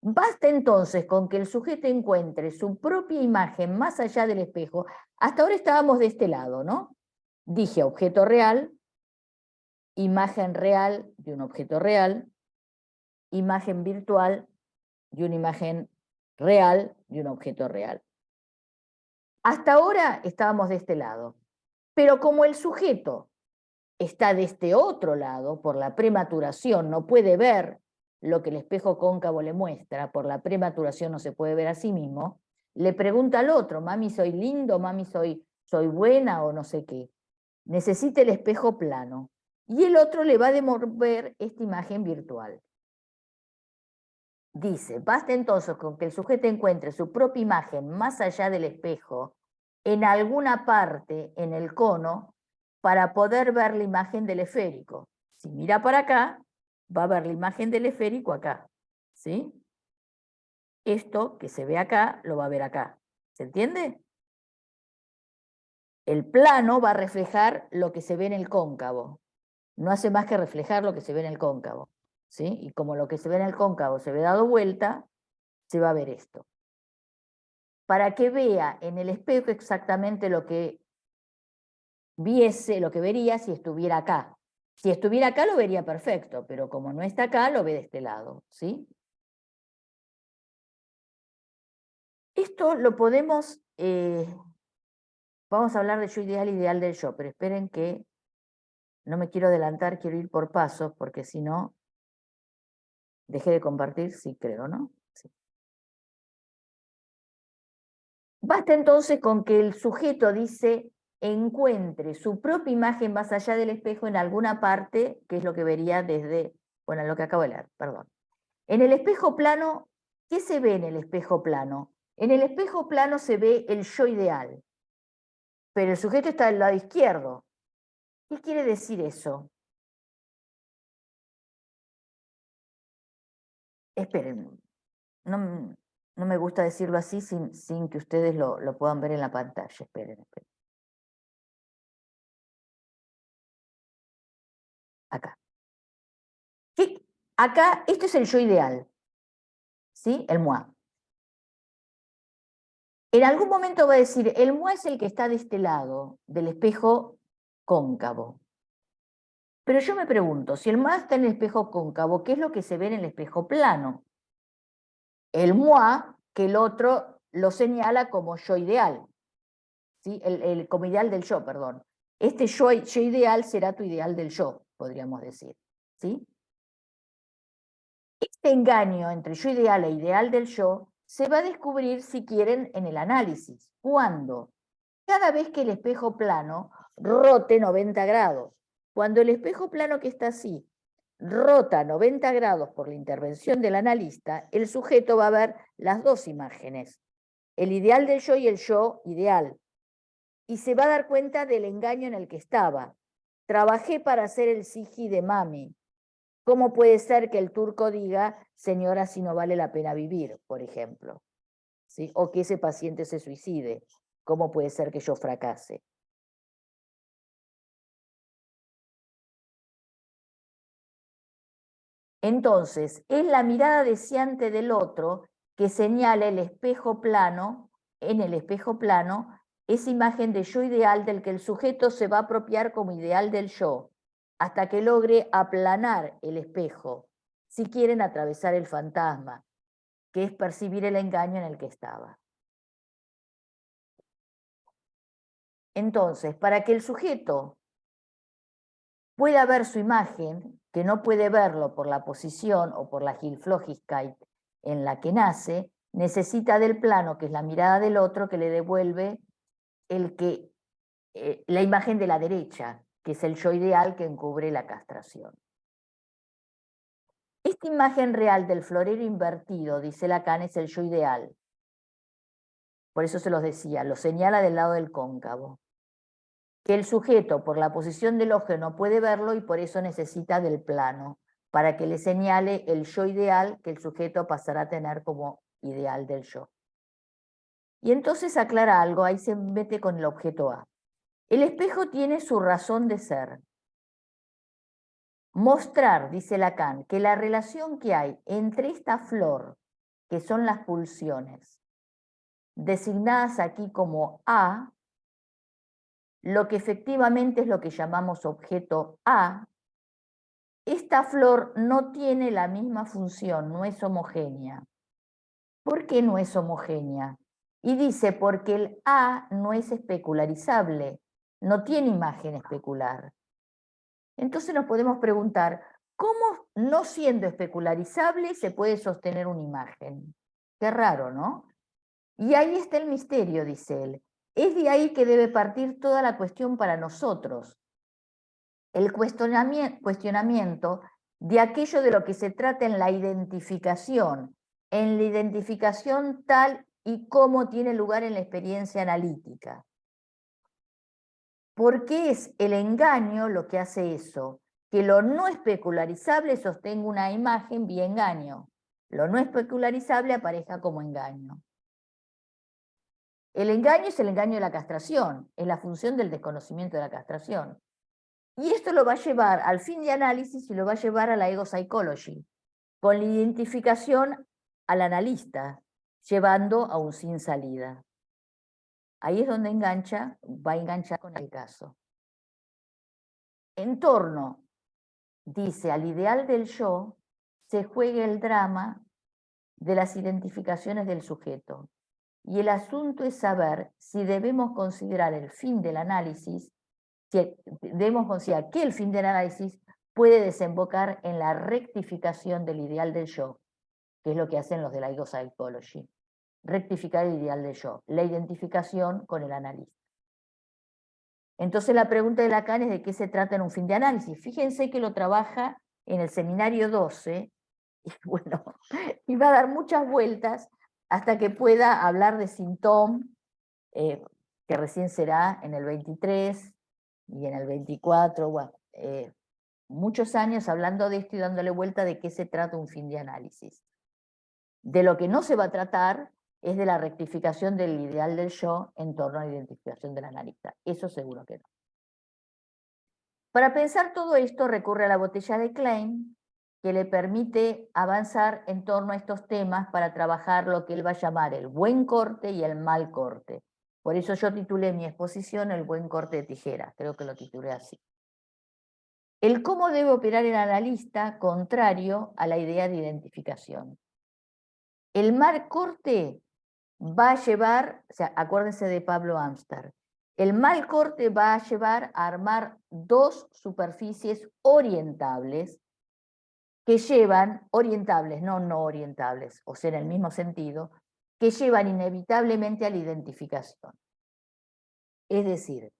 Speaker 2: Basta entonces con que el sujeto encuentre su propia imagen más allá del espejo. Hasta ahora estábamos de este lado, ¿no? Dije objeto real, imagen real de un objeto real, imagen virtual de una imagen real de un objeto real. Hasta ahora estábamos de este lado, pero como el sujeto está de este otro lado, por la prematuración, no puede ver lo que el espejo cóncavo le muestra, por la prematuración no se puede ver a sí mismo, le pregunta al otro, mami, ¿soy lindo? Mami, ¿soy buena? O no sé qué. Necesita el espejo plano. Y el otro le va a devolver esta imagen virtual. Dice, basta entonces con que el sujeto encuentre su propia imagen más allá del espejo, en alguna parte en el cono, para poder ver la imagen del esférico. Si mira para acá, va a ver la imagen del esférico acá. ¿Sí? Esto que se ve acá, lo va a ver acá. ¿Se entiende? El plano va a reflejar lo que se ve en el cóncavo. No hace más que reflejar lo que se ve en el cóncavo. ¿Sí? Y como lo que se ve en el cóncavo se ve dado vuelta, se va a ver esto. Para que vea en el espejo exactamente lo que lo que vería si estuviera acá. Si estuviera acá lo vería perfecto, pero como no está acá, lo ve de este lado, ¿sí? Esto lo podemos, vamos a hablar de yo ideal, ideal del yo, pero esperen que no me quiero adelantar, quiero ir por pasos, porque si no, dejé de compartir, sí creo, ¿no? Sí. Basta entonces con que el sujeto dice, encuentre su propia imagen más allá del espejo en alguna parte, que es lo que vería desde, bueno, lo que acabo de leer, perdón. En el espejo plano, ¿qué se ve en el espejo plano? En el espejo plano se ve el yo ideal, pero el sujeto está del lado izquierdo. ¿Qué quiere decir eso? Esperen, no me gusta decirlo así sin que ustedes lo puedan ver en la pantalla. Esperen. Acá. Acá, esto es el yo ideal, ¿sí? El moi. En algún momento va a decir, el moi es el que está de este lado, del espejo cóncavo. Pero yo me pregunto, si el moi está en el espejo cóncavo, ¿qué es lo que se ve en el espejo plano? El moi, que el otro lo señala como yo ideal, ¿sí? Como ideal del yo, perdón. Este yo ideal será tu ideal del yo, podríamos decir, ¿sí? Este engaño entre yo ideal e ideal del yo se va a descubrir, si quieren, en el análisis. ¿Cuándo? cada vez que el espejo plano rote 90 grados. Cuando el espejo plano que está así rota 90 grados por la intervención del analista, el sujeto va a ver las dos imágenes, el ideal del yo y el yo ideal. Y se va a dar cuenta del engaño en el que estaba. Trabajé para hacer el siji de mami. ¿Cómo puede ser que el turco diga, señora, si no vale la pena vivir, por ejemplo? ¿Sí? O que ese paciente se suicide. ¿Cómo puede ser que yo fracase? Entonces, es la mirada deseante del otro que señala el espejo plano, en el espejo plano, esa imagen de yo ideal del que el sujeto se va a apropiar como ideal del yo, hasta que logre aplanar el espejo, si quieren atravesar el fantasma, que es percibir el engaño en el que estaba. Entonces, para que el sujeto pueda ver su imagen, que no puede verlo por la posición o por la Hilflosigkeit en la que nace, necesita del plano, que es la mirada del otro, que le devuelve la imagen de la derecha, que es el yo ideal que encubre la castración. Esta imagen real del florero invertido, dice Lacan, es el yo ideal. Por eso se los decía, lo señala del lado del cóncavo. Que el sujeto, por la posición del ojo, no puede verlo y por eso necesita del plano, para que le señale el yo ideal que el sujeto pasará a tener como ideal del yo. Y entonces aclara algo, ahí se mete con el objeto A. El espejo tiene su razón de ser. Mostrar, dice Lacan, que la relación que hay entre esta flor, que son las pulsiones, designadas aquí como A, lo que efectivamente es lo que llamamos objeto A, esta flor no tiene la misma función, no es homogénea. ¿Por qué no es homogénea? Y dice, porque el A no es especularizable, no tiene imagen especular. Entonces nos podemos preguntar, ¿cómo no siendo especularizable se puede sostener una imagen? Qué raro, ¿no? Y ahí está el misterio, dice él. Es de ahí que debe partir toda la cuestión para nosotros. El cuestionamiento de aquello de lo que se trata en la identificación tal y como tiene lugar en la experiencia analítica. ¿Por qué es el engaño lo que hace eso? Que lo no especularizable sostenga una imagen vía engaño. Lo no especularizable aparezca como engaño. El engaño es el engaño de la castración, es la función del desconocimiento de la castración. Y esto lo va a llevar al fin de análisis y lo va a llevar a la ego psychology, con la identificación al analista, llevando a un sin salida. Ahí es donde va a enganchar con el caso. En torno, dice, al ideal del yo, se juega el drama de las identificaciones del sujeto. Y el asunto es saber si debemos considerar el fin del análisis, si debemos considerar que el fin del análisis puede desembocar en la rectificación del ideal del yo, que es lo que hacen los de la ego psychology. Rectificar el ideal del yo, la identificación con el analista. Entonces la pregunta de Lacan es de qué se trata en un fin de análisis. Fíjense que lo trabaja en el seminario 12, y bueno, y va a dar muchas vueltas hasta que pueda hablar de Symptômes, que recién será en el 23 y en el 24, bueno, muchos años hablando de esto y dándole vuelta de qué se trata un fin de análisis. De lo que no se va a tratar es de la rectificación del ideal del yo en torno a la identificación del analista. Eso seguro que no. Para pensar todo esto recurre a la botella de Klein, que le permite avanzar en torno a estos temas para trabajar lo que él va a llamar el buen corte y el mal corte. Por eso yo titulé mi exposición El buen corte de tijera, creo que lo titulé así. El cómo debe operar el analista contrario a la idea de identificación. El mal corte va a llevar, o sea, acuérdense de Pablo Amstar, el mal corte va a llevar a armar dos superficies orientables que llevan, orientables, no orientables, o sea, en el mismo sentido, que llevan inevitablemente a la identificación. Es decir,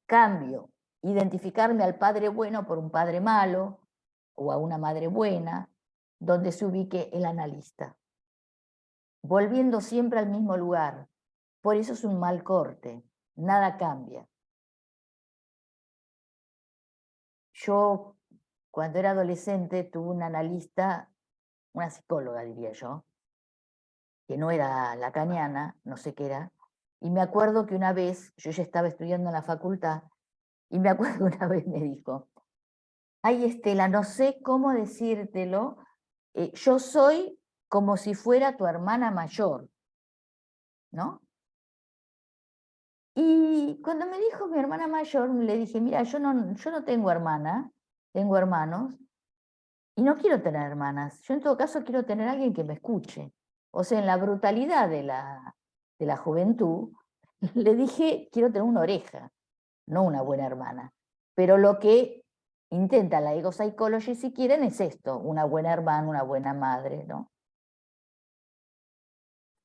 Speaker 2: cambio, identificarme al padre bueno por un padre malo o a una madre buena, donde se ubique el analista. Volviendo siempre al mismo lugar. Por eso es un mal corte, nada cambia. Yo, cuando era adolescente, tuve una analista, una psicóloga diría yo, que no era lacaniana, no sé qué era, y me acuerdo que una vez, yo ya estaba estudiando en la facultad, y me acuerdo que una vez me dijo, ay Estela, no sé cómo decírtelo, yo soy como si fuera tu hermana mayor, ¿no? Y cuando me dijo mi hermana mayor, le dije, mira, yo no tengo hermana, tengo hermanos, y no quiero tener hermanas. Yo en todo caso quiero tener a alguien que me escuche. O sea, en la brutalidad de la juventud, le dije, quiero tener una oreja, no una buena hermana. Pero lo que intenta la ego psychology, si quieren, es esto, una buena hermana, una buena madre, ¿no?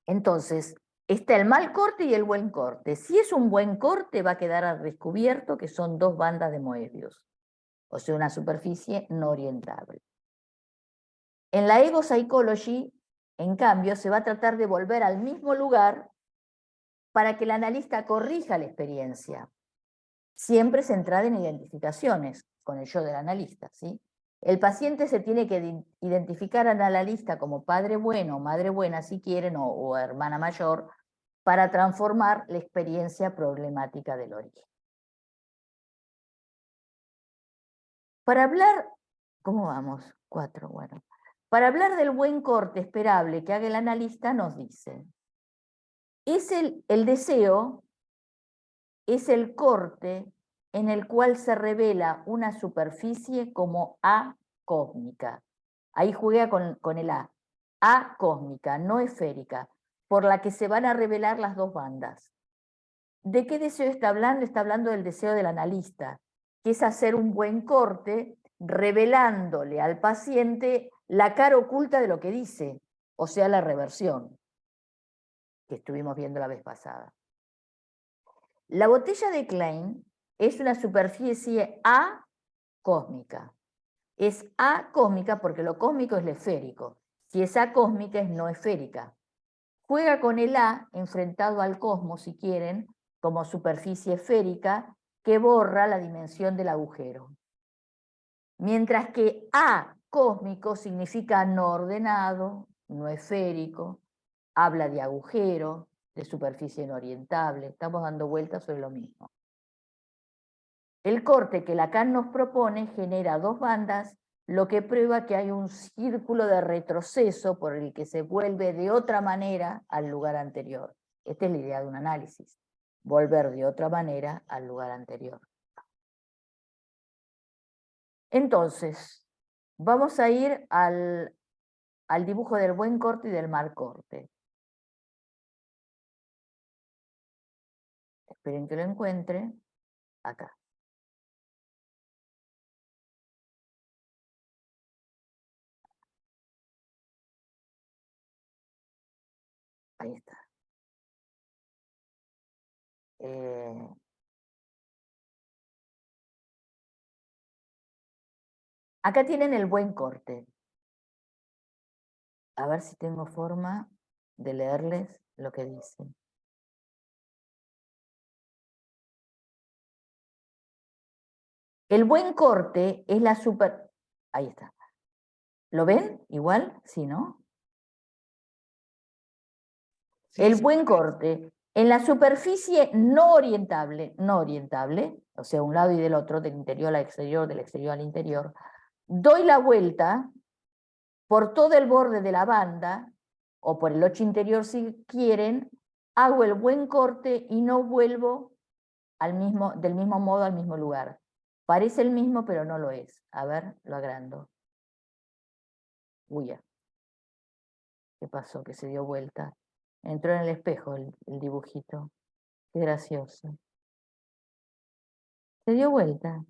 Speaker 2: Entonces, está el mal corte y el buen corte. Si es un buen corte, va a quedar al descubierto que son dos bandas de Moebius, o sea, una superficie no orientable. En la ego psychology, en cambio, se va a tratar de volver al mismo lugar para que el analista corrija la experiencia, siempre centrada en identificaciones con el yo del analista, ¿sí? El paciente se tiene que identificar al analista como padre bueno, madre buena, si quieren, o hermana mayor, para transformar la experiencia problemática del origen. Para hablar, ¿cómo vamos? 4, bueno. Para hablar del buen corte esperable que haga el analista, nos dice, el deseo es el corte en el cual se revela una superficie como A cósmica. Ahí juega con el A. A cósmica, no esférica, por la que se van a revelar las dos bandas. ¿De qué deseo está hablando? Está hablando del deseo del analista, que es hacer un buen corte revelándole al paciente la cara oculta de lo que dice, o sea, la reversión, que estuvimos viendo la vez pasada. La botella de Klein es una superficie A cósmica. Es A cósmica porque lo cósmico es lo esférico. Si es A cósmica es no esférica. Juega con el A enfrentado al cosmos, si quieren, como superficie esférica que borra la dimensión del agujero. Mientras que A cósmico significa no ordenado, no esférico, habla de agujero, de superficie no orientable. Estamos dando vueltas sobre lo mismo. El corte que Lacan nos propone genera dos bandas, lo que prueba que hay un círculo de retroceso por el que se vuelve de otra manera al lugar anterior. Esta es la idea de un análisis, volver de otra manera al lugar anterior. Entonces, vamos a ir al dibujo del buen corte y del mal corte. Esperen que lo encuentre. Acá. Ahí está. Acá tienen el buen corte. A ver si tengo forma de leerles lo que dicen. El buen corte es la super... Ahí está. ¿Lo ven? Igual, sí, ¿no?
Speaker 1: Sí,
Speaker 2: el
Speaker 1: sí.
Speaker 2: buen corte en la superficie no orientable, o sea, un lado y del otro, del interior al exterior, del exterior al interior, doy la vuelta por todo el borde de la banda, o por el 8 interior si quieren, hago el buen corte y no vuelvo del mismo modo al mismo lugar. Parece el mismo, pero no lo es. A ver, lo agrando. Uy, ya. ¿Qué pasó? Que se dio vuelta. Entró en el espejo el dibujito. Qué gracioso. Se dio vuelta.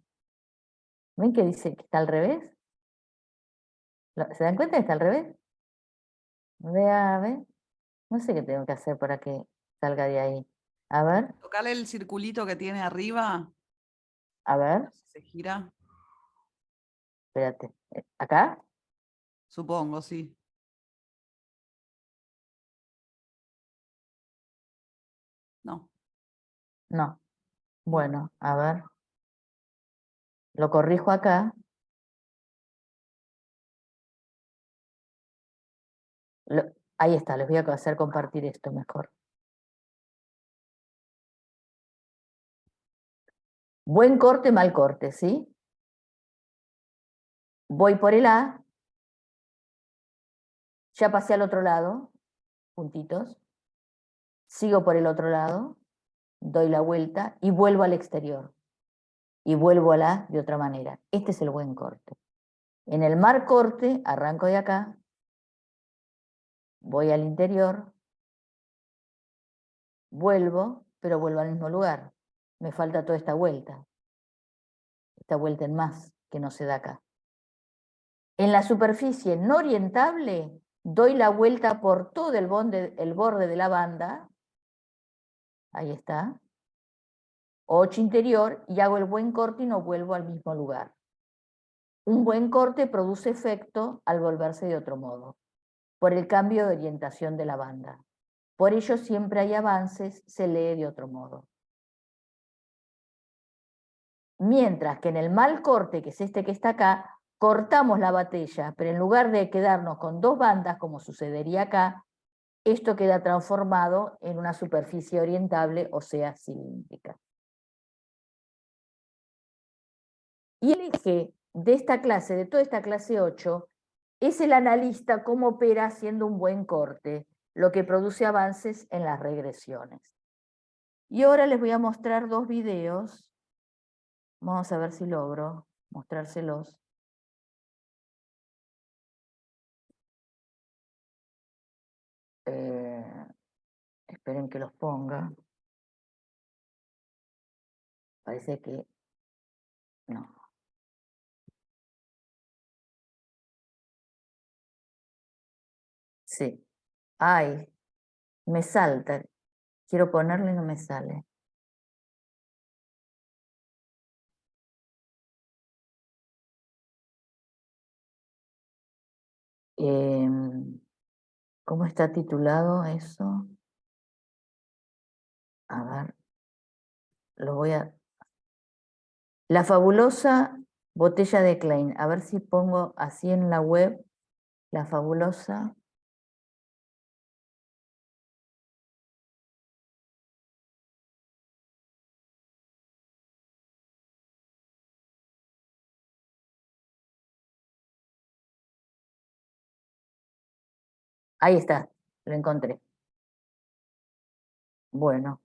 Speaker 2: ¿Ven que dice que está al revés? ¿Se dan cuenta que está al revés? Vea, ¿ven? No sé qué tengo que hacer para que salga de ahí. A ver,
Speaker 1: Tocale el circulito que tiene arriba,
Speaker 2: a ver,
Speaker 1: se gira,
Speaker 2: espérate. ¿Acá?
Speaker 1: supongo, sí. No.
Speaker 2: No. Bueno, a ver. Lo corrijo acá. Ahí está, les voy a hacer compartir esto mejor. Buen corte, mal corte, ¿sí? Voy por el A, ya pasé al otro lado, puntitos. Sigo por el otro lado, doy la vuelta y vuelvo al exterior. Y vuelvo al A de otra manera. Este es el buen corte. En el mal corte, arranco de acá, voy al interior, vuelvo, pero vuelvo al mismo lugar. Me falta toda esta vuelta en más que no se da acá. En la superficie no orientable, doy la vuelta por todo el borde de la banda, ahí está, 8 interior, y hago el buen corte y no vuelvo al mismo lugar. Un buen corte produce efecto al volverse de otro modo, por el cambio de orientación de la banda. Por ello siempre hay avances, se lee de otro modo. Mientras que en el mal corte, que es este que está acá, cortamos la batella, pero en lugar de quedarnos con 2 bandas, como sucedería acá, esto queda transformado en una superficie orientable, o sea, cilíndrica. Y el eje de esta clase, de toda esta clase 8, es el analista cómo opera haciendo un buen corte, lo que produce avances en las regresiones. Y ahora les voy a mostrar 2 videos. Vamos a ver si logro mostrárselos. Esperen que los ponga. Parece que no. Sí. Ay, me salta. Quiero ponerle y no me sale. ¿Cómo está titulado eso? A ver, lo voy a... La fabulosa botella de Klein. A ver si pongo así en la web. La fabulosa... Ahí está, lo encontré. Bueno.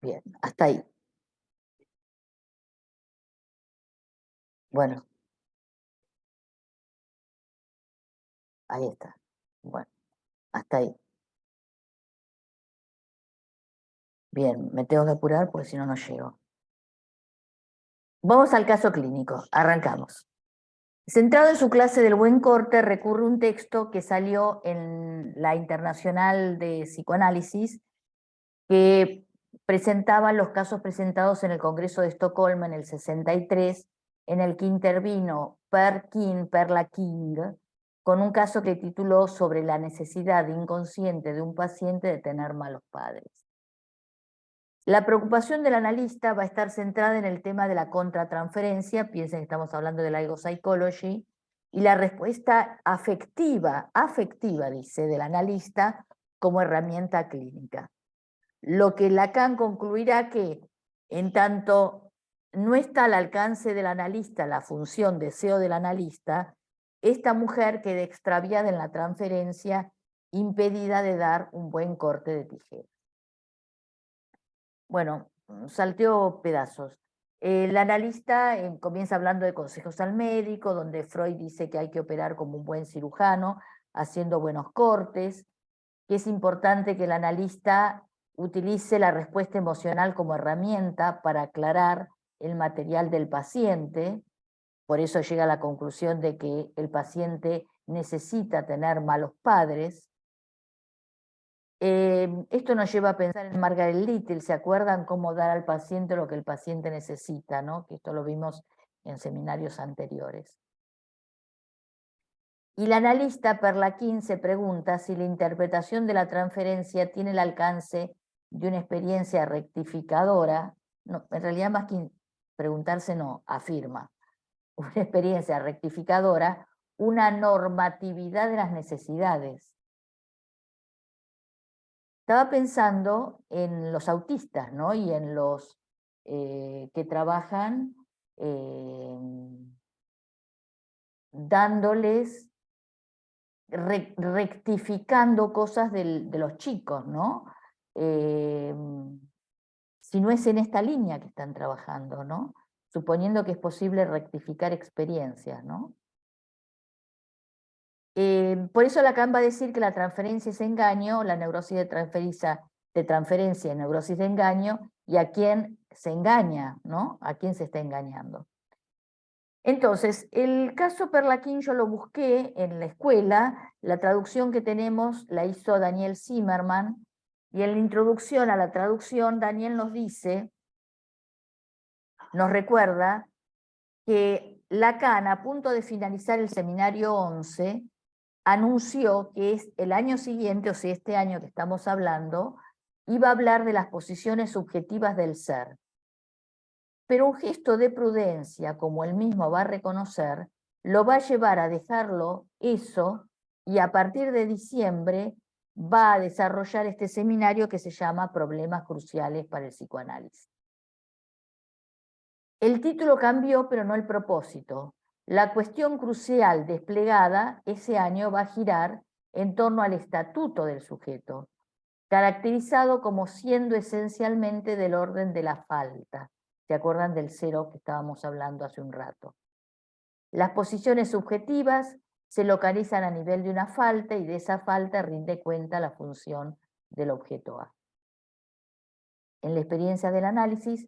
Speaker 2: Bien, hasta ahí. Bueno. Ahí está. Bueno, hasta ahí. Bien, me tengo que apurar porque si no, no llego. Vamos al caso clínico. Arrancamos. Centrado en su clase del buen corte, recurre a un texto que salió en la Internacional de Psicoanálisis, que presentaba los casos presentados en el Congreso de Estocolmo en el 63, en el que intervino Perla King, con un caso que tituló sobre la necesidad inconsciente de un paciente de tener malos padres. La preocupación del analista va a estar centrada en el tema de la contratransferencia, piensen que estamos hablando de la ego psychology, y la respuesta afectiva, dice, del analista como herramienta clínica. Lo que Lacan concluirá que, en tanto no está al alcance del analista la función deseo del analista, esta mujer queda extraviada en la transferencia, impedida de dar un buen corte de tijera. Bueno, salteó pedazos. El analista comienza hablando de consejos al médico, donde Freud dice que hay que operar como un buen cirujano, haciendo buenos cortes, que es importante que el analista utilice la respuesta emocional como herramienta para aclarar el material del paciente. Por eso llega a la conclusión de que el paciente necesita tener malos padres. Esto nos lleva a pensar en Margaret Little, ¿se acuerdan cómo dar al paciente lo que el paciente necesita, ¿no? Que esto lo vimos en seminarios anteriores. Y la analista Perla King se pregunta si la interpretación de la transferencia tiene el alcance de una experiencia rectificadora. No, en realidad más que preguntarse no, afirma. Una experiencia rectificadora, una normatividad de las necesidades. Estaba pensando en los autistas, ¿no? Y en los que trabajan dándoles, rectificando cosas de los chicos, ¿no? Si no es en esta línea que están trabajando, ¿no? Suponiendo que es posible rectificar experiencias, ¿no? Por eso Lacan va a decir que la transferencia es engaño, la neurosis de transferencia es neurosis de engaño, y a quién se engaña, ¿no? A quién se está engañando. Entonces, el caso Perla King yo lo busqué en la escuela, la traducción que tenemos la hizo Daniel Zimmerman, y en la introducción a la traducción Daniel nos dice, nos recuerda que Lacan, a punto de finalizar el seminario 11, anunció que es el año siguiente, o sea, este año que estamos hablando, iba a hablar de las posiciones subjetivas del ser. Pero un gesto de prudencia, como él mismo va a reconocer, lo va a llevar a dejarlo eso, y a partir de diciembre va a desarrollar este seminario que se llama Problemas Cruciales para el Psicoanálisis. El título cambió, pero no el propósito. La cuestión crucial desplegada ese año va a girar en torno al estatuto del sujeto, caracterizado como siendo esencialmente del orden de la falta. ¿Se acuerdan del cero que estábamos hablando hace un rato? Las posiciones subjetivas se localizan a nivel de una falta, y de esa falta rinde cuenta la función del objeto A. En la experiencia del análisis,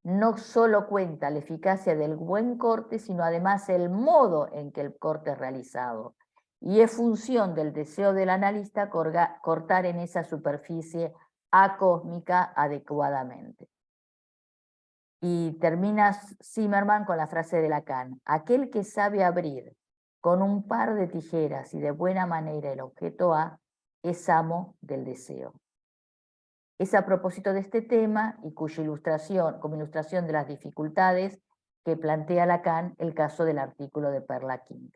Speaker 2: no solo cuenta la eficacia del buen corte, sino además el modo en que el corte es realizado. Y es función del deseo del analista cortar en esa superficie acósmica adecuadamente. Y termina Zimmerman con la frase de Lacan: aquel que sabe abrir con un par de tijeras y de buena manera el objeto A es amo del deseo. Es a propósito de este tema y cuya ilustración, como ilustración de las dificultades que plantea Lacan, el caso del artículo de Perla King.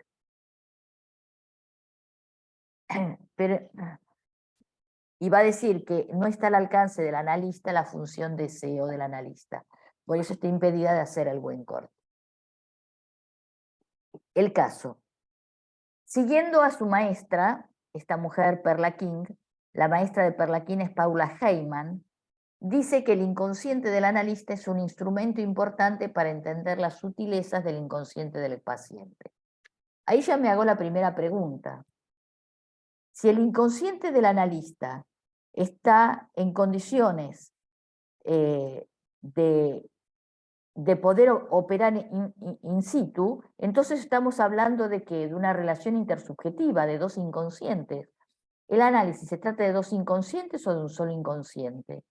Speaker 2: Y va a decir que no está al alcance del analista la función deseo del analista. Por eso está impedida de hacer el buen corte. El caso. Siguiendo a su maestra, esta mujer Perla King, la maestra de Perla King es Paula Heyman, dice que el inconsciente del analista es un instrumento importante para entender las sutilezas del inconsciente del paciente. Ahí ya me hago la primera pregunta. Si el inconsciente del analista está en condiciones de poder operar in situ, entonces estamos hablando de ¿qué? De una relación intersubjetiva, de dos inconscientes. ¿El análisis se trata de dos inconscientes o de un solo inconsciente?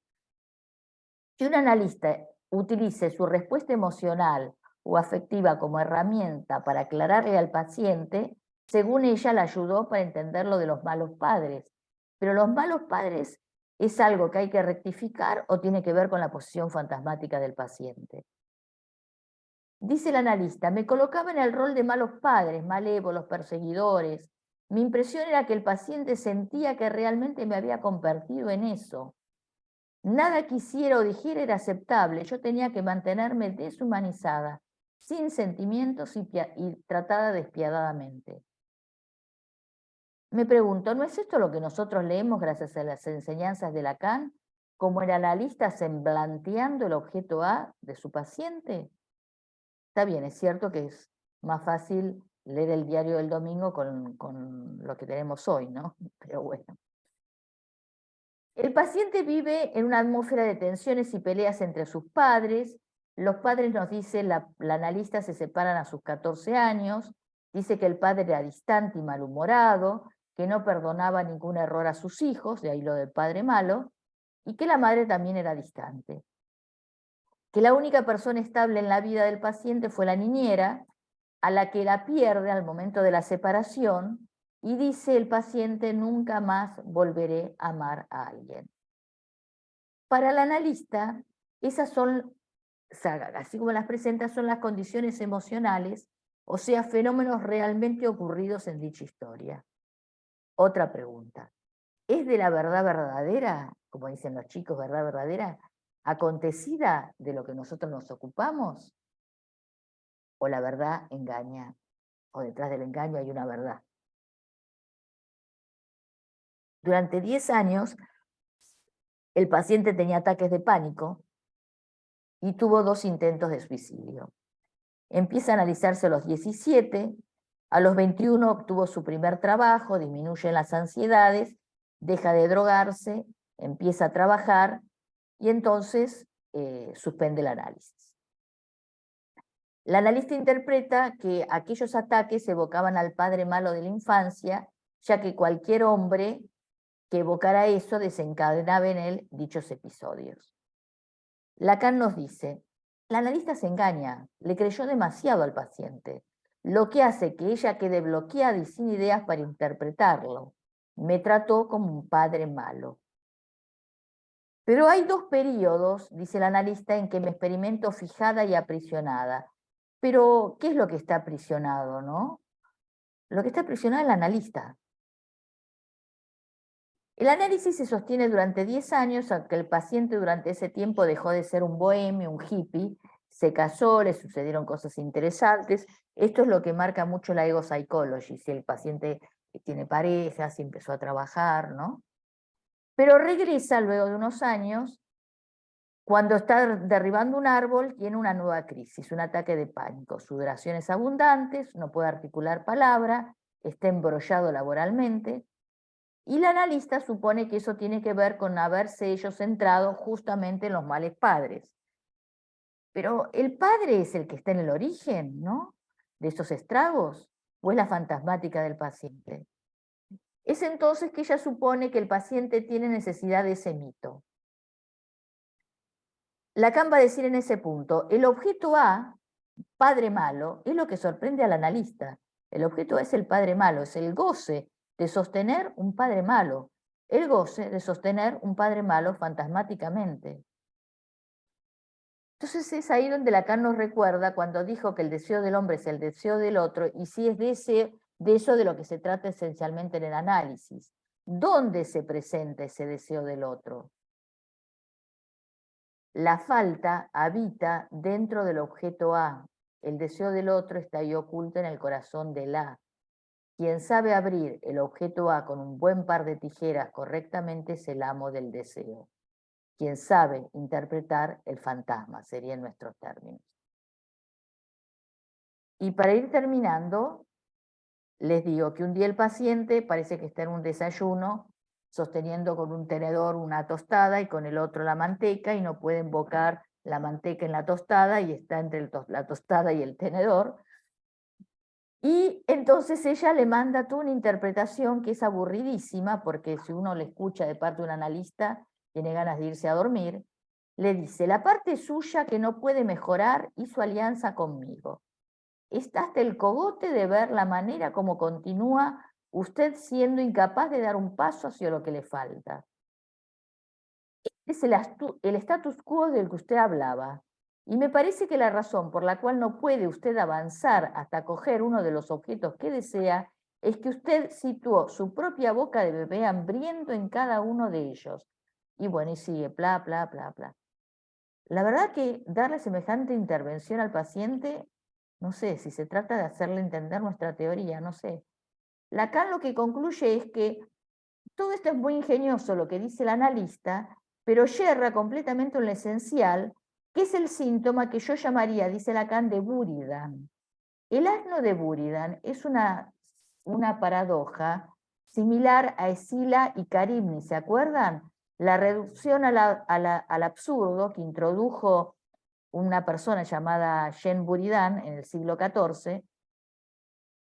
Speaker 2: Si un analista utilice su respuesta emocional o afectiva como herramienta para aclararle al paciente, según ella la ayudó para entender lo de los malos padres. Pero los malos padres es algo que hay que rectificar o tiene que ver con la posición fantasmática del paciente. Dice el analista, me colocaba en el rol de malos padres, malévolos, perseguidores. Mi impresión era que el paciente sentía que realmente me había convertido en eso. Nada que hiciera o dijera era aceptable. Yo tenía que mantenerme deshumanizada, sin sentimientos y tratada despiadadamente. Me pregunto, ¿no es esto lo que nosotros leemos gracias a las enseñanzas de Lacan, como el analista semblanteando el objeto A de su paciente? Está bien, es cierto que es más fácil leer el diario del domingo con lo que tenemos hoy, ¿no? Pero bueno. El paciente vive en una atmósfera de tensiones y peleas entre sus padres. Los padres, nos dice la analista, se separan a sus 14 años. Dice que el padre era distante y malhumorado, que no perdonaba ningún error a sus hijos, de ahí lo del padre malo, y que la madre también era distante. Que la única persona estable en la vida del paciente fue la niñera, a la que la pierde al momento de la separación, y dice el paciente, nunca más volveré a amar a alguien. Para el analista, esas son, así como las presenta, son las condiciones emocionales, o sea, fenómenos realmente ocurridos en dicha historia. Otra pregunta, ¿es de la verdad verdadera, como dicen los chicos, verdad verdadera, acontecida de lo que nosotros nos ocupamos? ¿O la verdad engaña? ¿O detrás del engaño hay una verdad? Durante 10 años, el paciente tenía ataques de pánico y tuvo 2 intentos de suicidio. Empieza a analizarse a los 17, a los 21 obtuvo su primer trabajo, disminuyen las ansiedades, deja de drogarse, empieza a trabajar y entonces suspende el análisis. La analista interpreta que aquellos ataques evocaban al padre malo de la infancia, ya que cualquier hombre que evocara eso desencadenaba en él dichos episodios. Lacan nos dice, la analista se engaña, le creyó demasiado al paciente, lo que hace que ella quede bloqueada y sin ideas para interpretarlo. Me trató como un padre malo. Pero hay 2 periodos, dice el analista, en que me experimento fijada y aprisionada. Pero, ¿qué es lo que está aprisionado, no? Lo que está aprisionado es el analista. El análisis se sostiene durante 10 años, aunque el paciente durante ese tiempo dejó de ser un bohemio, un hippie, se casó, le sucedieron cosas interesantes. Esto es lo que marca mucho la ego psychology, si el paciente tiene pareja, si empezó a trabajar, ¿no? Pero regresa luego de unos años, cuando está derribando un árbol, tiene una nueva crisis, un ataque de pánico, sudoraciones abundantes, no puede articular palabra, está embrollado laboralmente, y la analista supone que eso tiene que ver con haberse ellos centrado justamente en los males padres. Pero el padre es el que está en el origen, ¿no? De esos estragos, o es la fantasmática del paciente. Es entonces que ella supone que el paciente tiene necesidad de ese mito. Lacan va a decir en ese punto, el objeto A, padre malo, es lo que sorprende al analista. El objeto A es el padre malo, es el goce de sostener un padre malo, el goce de sostener un padre malo fantasmáticamente. Entonces es ahí donde Lacan nos recuerda cuando dijo que el deseo del hombre es el deseo del otro, y si es de eso de lo que se trata esencialmente en el análisis. ¿Dónde se presenta ese deseo del otro? La falta habita dentro del objeto A. El deseo del otro está ahí oculto en el corazón del A. Quien sabe abrir el objeto A con un buen par de tijeras correctamente es el amo del deseo. quien sabe interpretar el fantasma, sería en nuestros términos. Y para ir terminando, les digo que un día el paciente parece que está en un desayuno, sosteniendo con un tenedor una tostada y con el otro la manteca, y no puede embocar la manteca en la tostada, y está entre la tostada y el tenedor. Y entonces ella le manda toda una interpretación que es aburridísima, porque si uno le escucha de parte de un analista, tiene ganas de irse a dormir. Le dice: la parte suya que no puede mejorar hizo alianza conmigo. Está hasta el cogote de ver la manera como continúa usted siendo incapaz de dar un paso hacia lo que le falta. Este es el status quo del que usted hablaba. Y me parece que la razón por la cual no puede usted avanzar hasta coger uno de los objetos que desea es que usted situó su propia boca de bebé hambriento en cada uno de ellos. Y bueno, y sigue, bla, bla, bla, bla. La verdad que darle semejante intervención al paciente, no sé, si se trata de hacerle entender nuestra teoría, no sé. Lacan lo que concluye es que todo esto es muy ingenioso lo que dice el analista, pero yerra completamente en lo esencial, que es el síntoma que yo llamaría, dice Lacan, de Buridan. El asno de Buridan es una paradoja similar a Escila y Carimni, ¿se acuerdan? La reducción al absurdo que introdujo una persona llamada Jean Buridan en el siglo XIV,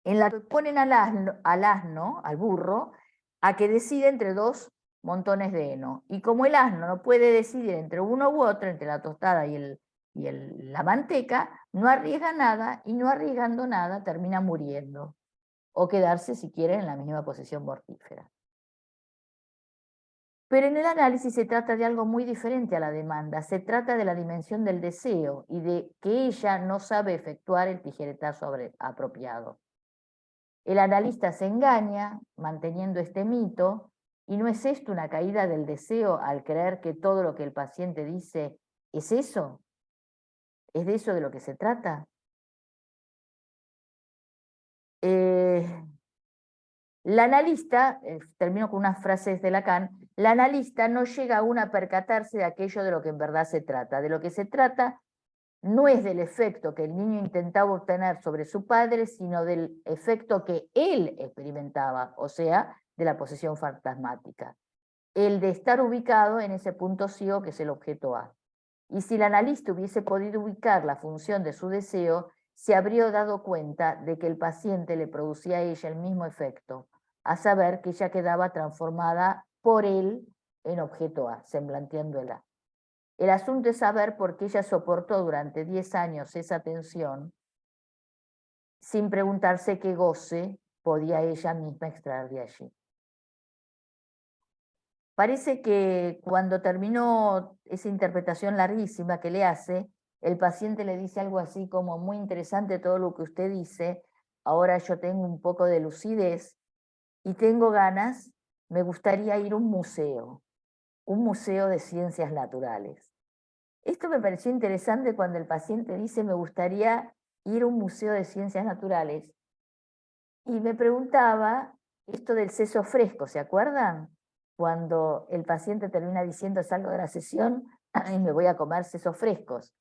Speaker 2: en la que ponen al asno, al burro, a que decide entre dos montones de heno. Y como el asno no puede decidir entre uno u otro, entre la tostada y la manteca, no arriesga nada, y no arriesgando nada termina muriendo, o quedarse, si quieren, en la misma posición mortífera. Pero en el análisis se trata de algo muy diferente a la demanda, se trata de la dimensión del deseo y de que ella no sabe efectuar el tijeretazo apropiado. El analista se engaña manteniendo este mito, y no es esto una caída del deseo al creer que todo lo que el paciente dice es eso. ¿Es de eso de lo que se trata? La analista, termino con unas frases de Lacan, la analista no llega aún a percatarse de aquello de lo que en verdad se trata. De lo que se trata no es del efecto que el niño intentaba obtener sobre su padre, sino del efecto que él experimentaba, o sea, de la posesión fantasmática. El de estar ubicado en ese punto ciego que es el objeto A. Y si el analista hubiese podido ubicar la función de su deseo, se habría dado cuenta de que el paciente le producía a ella el mismo efecto, a saber que ella quedaba transformada por él en objeto A, semblanteando el A. El asunto es saber por qué ella soportó durante 10 años esa tensión sin preguntarse qué goce podía ella misma extraer de allí. Parece que cuando terminó esa interpretación larguísima que le hace, el paciente le dice algo así como: muy interesante todo lo que usted dice, ahora yo tengo un poco de lucidez y tengo ganas, me gustaría ir a un museo de ciencias naturales. Esto me pareció interesante cuando el paciente dice: me gustaría ir a un museo de ciencias naturales. Y me preguntaba esto del seso fresco, ¿se acuerdan? Cuando el paciente termina diciendo: salgo de la sesión y me voy a comer sesos frescos.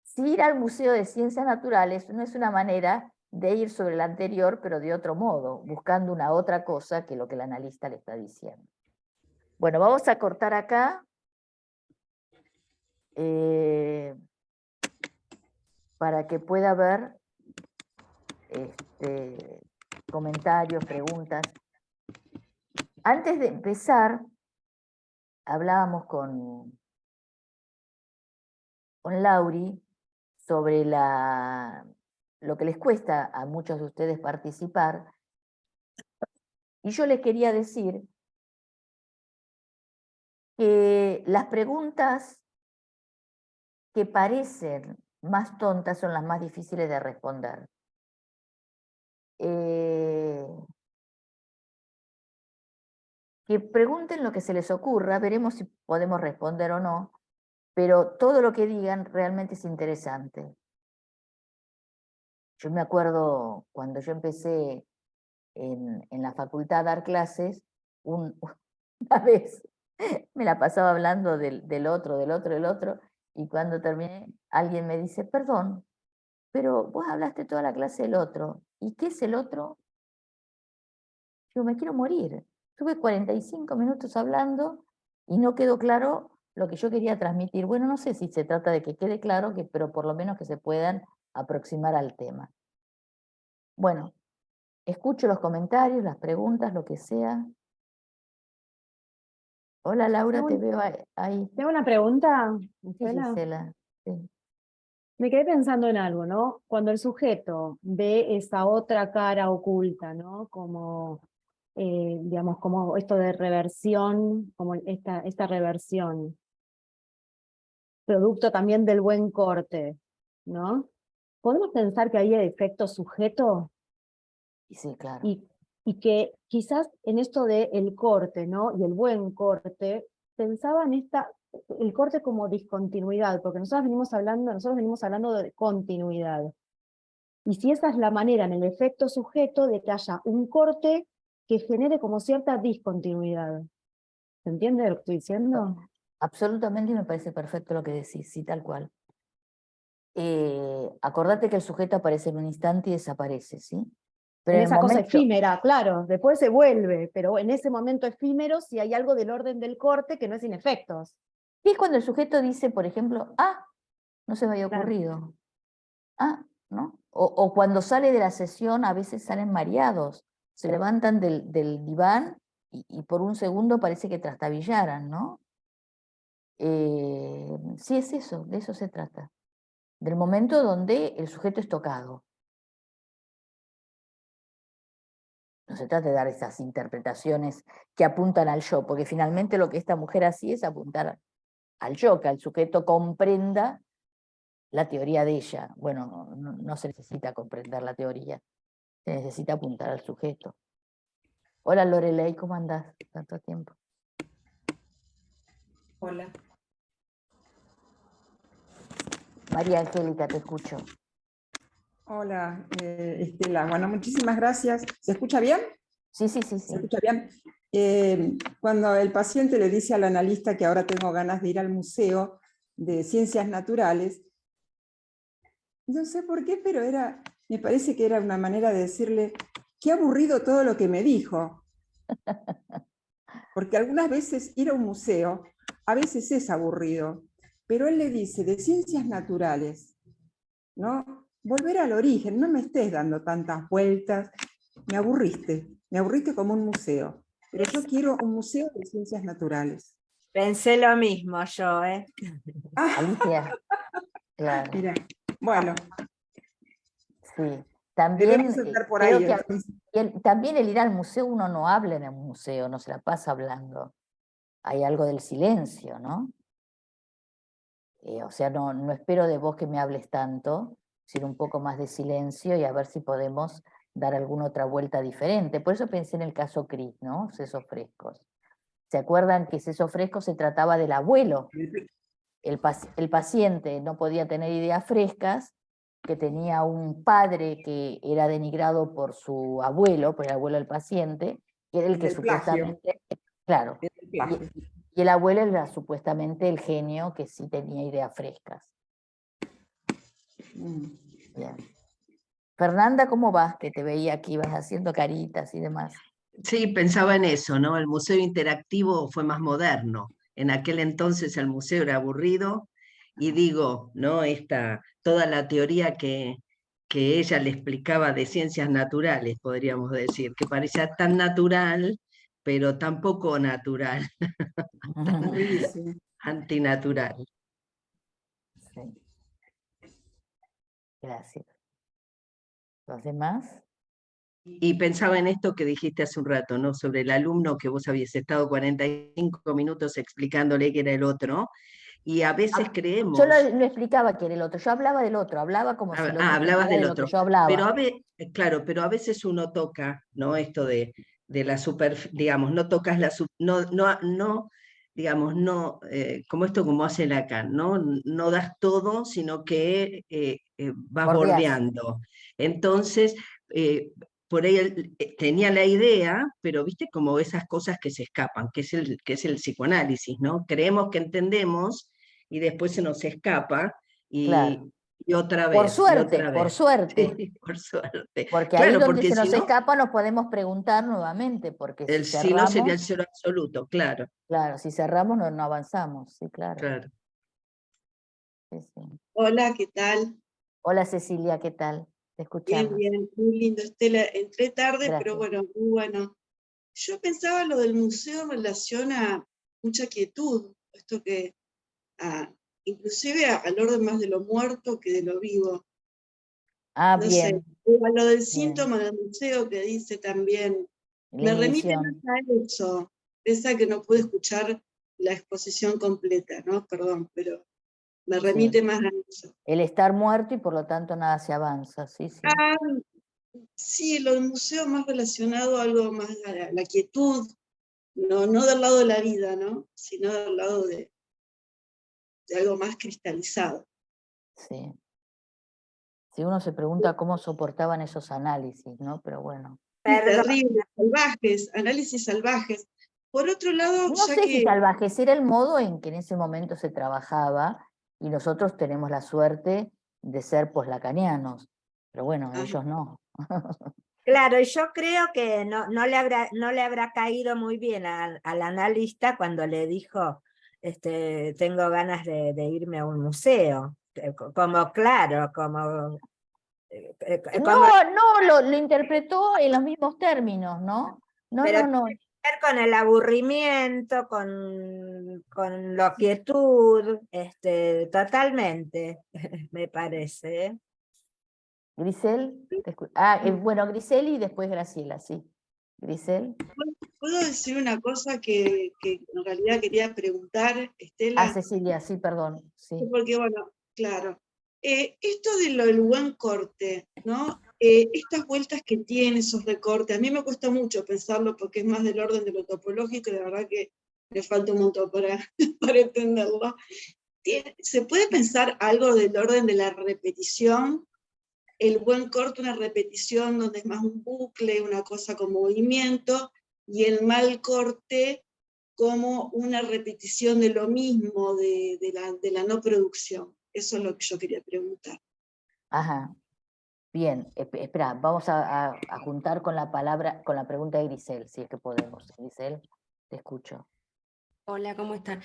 Speaker 2: Si ir al Museo de Ciencias Naturales no es una manera de ir sobre el anterior, pero de otro modo, buscando una otra cosa que lo que el analista le está diciendo. Bueno, vamos a cortar acá. Para que pueda ver comentarios, preguntas. Antes de empezar, hablábamos con Lauri sobre lo que les cuesta a muchos de ustedes participar, y yo les quería decir que las preguntas que parecen más tontas son las más difíciles de responder. Que pregunten lo que se les ocurra, veremos si podemos responder o no, pero todo lo que digan realmente es interesante. Yo me acuerdo cuando yo empecé en la facultad a dar clases, una vez me la pasaba hablando del otro, del otro, del otro, y cuando terminé, alguien me dice, perdón, pero vos hablaste toda la clase del otro, ¿y qué es el otro? Digo, me quiero morir. Estuve 45 minutos hablando y no quedó claro lo que yo quería transmitir. Bueno, no sé si se trata de que quede claro, pero por lo menos que se puedan aproximar al tema. Bueno, escucho los comentarios, las preguntas, lo que sea. Hola Laura, te veo ahí.
Speaker 4: Tengo una pregunta,
Speaker 2: Sí,
Speaker 4: Gisela.
Speaker 2: Gisela. Sí.
Speaker 4: Me quedé pensando en algo, ¿no? Cuando el sujeto ve esa otra cara oculta, ¿no? Como, digamos, como esto de reversión, como esta reversión, producto también del buen corte, ¿no? ¿Podemos pensar que ahí hay efecto sujeto?
Speaker 2: Sí, claro.
Speaker 4: Y que quizás en esto del corte, ¿no? Y el buen corte, pensaba en el corte como discontinuidad, porque nosotros venimos hablando de continuidad. Y si esa es la manera en el efecto sujeto de que haya un corte que genere como cierta discontinuidad. ¿Se entiende lo que estoy diciendo?
Speaker 2: Absolutamente, y me parece perfecto lo que decís, sí, tal cual. Acordate que el sujeto aparece en un instante y desaparece, ¿sí? Pero
Speaker 4: En
Speaker 2: en el
Speaker 4: esa cosa
Speaker 2: momento,
Speaker 4: efímera, claro, después se vuelve, pero en ese momento efímero sí hay algo del orden del corte que no es sin efectos.
Speaker 2: ¿qué es cuando el sujeto dice, por ejemplo, ah, no se me había
Speaker 4: Claro.
Speaker 2: ocurrido? Ah, ¿no? O cuando sale de la sesión a veces salen mareados, se levantan del diván y por un segundo parece que trastabillaran, ¿no? Sí, es eso, de eso se trata. Del momento donde el sujeto es tocado. No se trata de dar esas interpretaciones que apuntan al yo, porque finalmente lo que esta mujer hacía es apuntar al yo, que el sujeto comprenda la teoría de ella. Bueno, no se necesita comprender la teoría, se necesita apuntar al sujeto. Hola Lorelei, ¿cómo andás? Tanto tiempo.
Speaker 6: Hola.
Speaker 2: María Angélica, te escucho.
Speaker 6: Hola, Estela. Bueno, muchísimas gracias. ¿Se escucha bien?
Speaker 2: Sí, sí, sí,
Speaker 6: ¿Se
Speaker 2: sí.
Speaker 6: escucha bien? Cuando el paciente le dice al analista que ahora tengo ganas de ir al Museo de Ciencias Naturales, no sé por qué, pero me parece que era una manera de decirle, qué aburrido todo lo que me dijo. Porque algunas veces ir a un museo, a veces es aburrido, pero él le dice, de Ciencias Naturales, ¿no? Volver al origen, no me estés dando tantas vueltas, me aburriste como un museo, pero yo quiero un museo de ciencias naturales.
Speaker 7: Pensé lo mismo yo, ¿eh?
Speaker 2: Alicia, claro.
Speaker 6: Mira, bueno,
Speaker 2: Sí. También
Speaker 6: debemos estar por
Speaker 2: creo
Speaker 6: ahí.
Speaker 2: que
Speaker 6: Entonces.
Speaker 2: también el ir al museo, uno no habla en el museo, no se la pasa hablando. Hay algo del silencio, ¿no? O sea, no espero de vos que me hables tanto, sino un poco más de silencio y a ver si podemos dar alguna otra vuelta diferente. Por eso pensé en el caso Cris, ¿no? Sesos frescos. ¿Se acuerdan que Sesos frescos se trataba del abuelo? El paciente no podía tener ideas frescas, que tenía un padre que era denigrado por su abuelo, por el abuelo del paciente, que era el que
Speaker 6: Del plagio.
Speaker 2: supuestamente, claro,
Speaker 6: Del plagio.
Speaker 2: y el abuelo era supuestamente el genio que sí tenía ideas frescas. Bien. Fernanda, ¿cómo vas? Que te veía aquí, ibas haciendo caritas y demás.
Speaker 3: Sí, pensaba en eso, ¿no? El museo interactivo fue más moderno. En aquel entonces el museo era aburrido y digo, ¿no? Toda la teoría que ella le explicaba de ciencias naturales, podríamos decir, que parecía tan natural, pero tan poco natural,
Speaker 6: Aburridísimo.
Speaker 3: antinatural.
Speaker 2: Sí. Gracias. ¿Los demás?
Speaker 3: Y pensaba en esto que dijiste hace un rato, ¿no? Sobre el alumno que vos habías estado 45 minutos explicándole que era el otro, y a veces creemos...
Speaker 2: Yo no explicaba que era el otro, yo hablaba del otro, hablaba como si el otro
Speaker 3: hablabas
Speaker 2: explicara
Speaker 3: del
Speaker 2: de lo que
Speaker 3: otro.
Speaker 2: yo hablaba.
Speaker 3: Pero claro, pero a veces uno toca, ¿no? Esto de la digamos, no tocas digamos, no, como esto como hace Lacan, ¿no? No das todo, sino que vas
Speaker 2: Bordeás.
Speaker 3: bordeando. Entonces, por ahí él tenía la idea, pero viste como esas cosas que se escapan, que es el psicoanálisis, ¿no? Creemos que entendemos y después se nos escapa
Speaker 2: Claro.
Speaker 3: y otra
Speaker 2: Por
Speaker 3: vez, y
Speaker 2: suerte,
Speaker 3: otra
Speaker 2: por
Speaker 3: vez.
Speaker 2: suerte.
Speaker 3: Sí, por suerte.
Speaker 2: Porque ahí
Speaker 3: Claro,
Speaker 2: donde
Speaker 3: porque
Speaker 2: se
Speaker 3: si
Speaker 2: nos
Speaker 3: no,
Speaker 2: escapa nos podemos preguntar nuevamente, porque si
Speaker 3: si no sería el
Speaker 2: cerramos,
Speaker 3: cero absoluto, claro,
Speaker 2: claro, si cerramos no avanzamos, sí, claro.
Speaker 3: claro.
Speaker 2: Sí, sí.
Speaker 8: Hola, ¿qué tal?
Speaker 2: Hola Cecilia, ¿qué tal? Te
Speaker 8: Bien,
Speaker 2: escuchamos.
Speaker 8: bien, muy lindo. Estela, entré tarde, pero
Speaker 2: Gracias.
Speaker 8: bueno, muy bueno. Yo pensaba lo del museo en relación a mucha quietud, esto que inclusive al orden más de lo muerto que de lo vivo.
Speaker 2: Ah,
Speaker 8: No sé,
Speaker 2: bien,
Speaker 8: o a lo del
Speaker 2: bien.
Speaker 8: síntoma del museo que dice también,
Speaker 2: La
Speaker 8: me remite más
Speaker 2: inhibición.
Speaker 8: a eso, esa que no pude escuchar la exposición completa, ¿no? Perdón, pero me remite
Speaker 2: Sí.
Speaker 8: más a eso.
Speaker 2: El estar muerto y por lo tanto nada se avanza, sí, sí.
Speaker 8: Ah, sí, lo del museo más relacionado a algo más a la quietud, no del lado de la vida, ¿no? Sino del lado de algo más cristalizado.
Speaker 2: Sí. Si uno se pregunta cómo soportaban esos análisis, ¿no? Pero bueno.
Speaker 7: Perdón,
Speaker 8: Terribles, salvajes, análisis salvajes. Por otro lado,
Speaker 2: No
Speaker 8: ya
Speaker 2: sé si
Speaker 8: que
Speaker 2: salvajes era el modo en que en ese momento se trabajaba y nosotros tenemos la suerte de ser poslacanianos, pero bueno,
Speaker 8: ah,
Speaker 2: ellos no.
Speaker 7: claro, yo creo que no le habrá caído muy bien al analista cuando le dijo, tengo ganas de irme a un museo. Como claro, como
Speaker 2: No, lo interpretó en los mismos términos, ¿no? No,
Speaker 7: pero
Speaker 2: no, no.
Speaker 7: tiene que ver con el aburrimiento, con la quietud, totalmente, me parece. ¿Eh?
Speaker 2: Grisel, bueno, Grisel y después Graciela, sí. Grisel.
Speaker 8: puedo decir una cosa que en realidad quería preguntar, Estela,
Speaker 2: Cecilia, sí, perdón, sí.
Speaker 8: porque bueno, claro, esto de lo del buen corte, ¿no? Estas vueltas que tiene, esos recortes, a mí me cuesta mucho pensarlo porque es más del orden de lo topológico y de verdad que me falta un montón para, para entenderlo. ¿Se puede pensar algo del orden de la repetición? El buen corte, una repetición donde es más un bucle, una cosa con movimiento, y el mal corte como una repetición de lo mismo, de la no producción. Eso es lo que yo quería preguntar.
Speaker 2: Ajá. Bien, espera, vamos a juntar con la palabra, con la pregunta de Grisel, si es que podemos. Grisel, te escucho.
Speaker 9: Hola, ¿cómo están?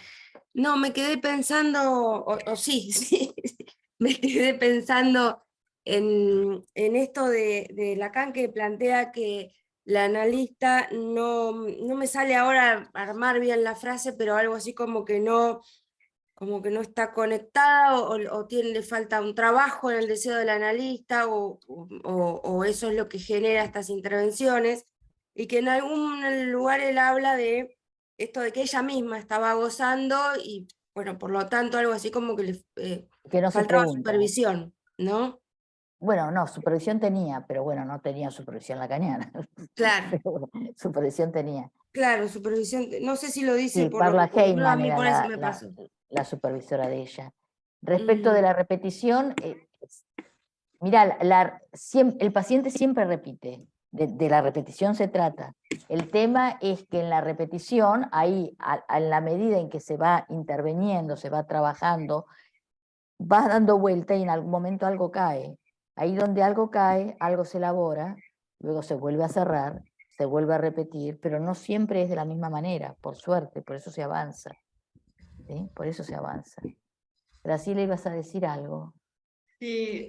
Speaker 9: No, me quedé pensando, o sí, sí, me quedé pensando en esto de Lacan, que plantea que la analista no me sale ahora armar bien la frase, pero algo así como que no está conectada le falta un trabajo en el deseo del analista o eso es lo que genera estas intervenciones, y que en algún lugar él habla de esto de que ella misma estaba gozando y bueno, por lo tanto algo así como que le
Speaker 2: Que no se
Speaker 9: faltaba
Speaker 2: pregunta.
Speaker 9: supervisión, ¿no?
Speaker 2: Bueno, no, supervisión tenía, pero bueno, no tenía supervisión lacaniana.
Speaker 9: Claro,
Speaker 2: Pero supervisión tenía.
Speaker 9: claro, supervisión, no sé si lo dice
Speaker 2: Sí,
Speaker 9: por lo
Speaker 2: Parla
Speaker 9: por no, a
Speaker 2: Heyman
Speaker 9: mí
Speaker 2: era
Speaker 9: por eso me pasó.
Speaker 2: la supervisora de ella. Respecto de la repetición, mira, el paciente siempre repite, de la repetición se trata. El tema es que en la repetición, ahí, en la medida en que se va interviniendo, se va trabajando, vas dando vuelta y en algún momento algo cae. Ahí donde algo cae, algo se elabora, luego se vuelve a cerrar, se vuelve a repetir, pero no siempre es de la misma manera, por suerte, por eso se avanza. ¿Sí? Por eso se avanza. Graciela, ibas a decir algo.
Speaker 6: Sí,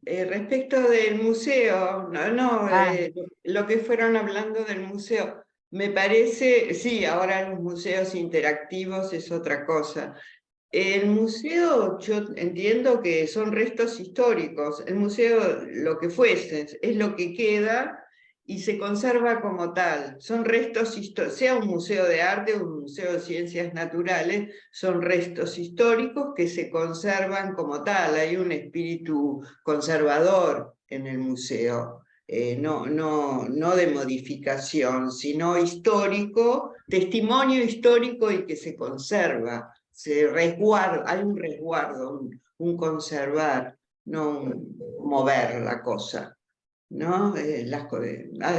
Speaker 6: respecto del museo, lo que fueron hablando del museo, me parece, sí, ahora los museos interactivos es otra cosa. El museo, yo entiendo que son restos históricos, el museo lo que fuese, es lo que queda y se conserva como tal. Son restos históricos, sea un museo de arte o un museo de ciencias naturales, son restos históricos que se conservan como tal. Hay un espíritu conservador en el museo, no de modificación, sino histórico, testimonio histórico y que se conserva. Hay un resguardo, un conservar, no un mover la cosa.
Speaker 10: ¿no?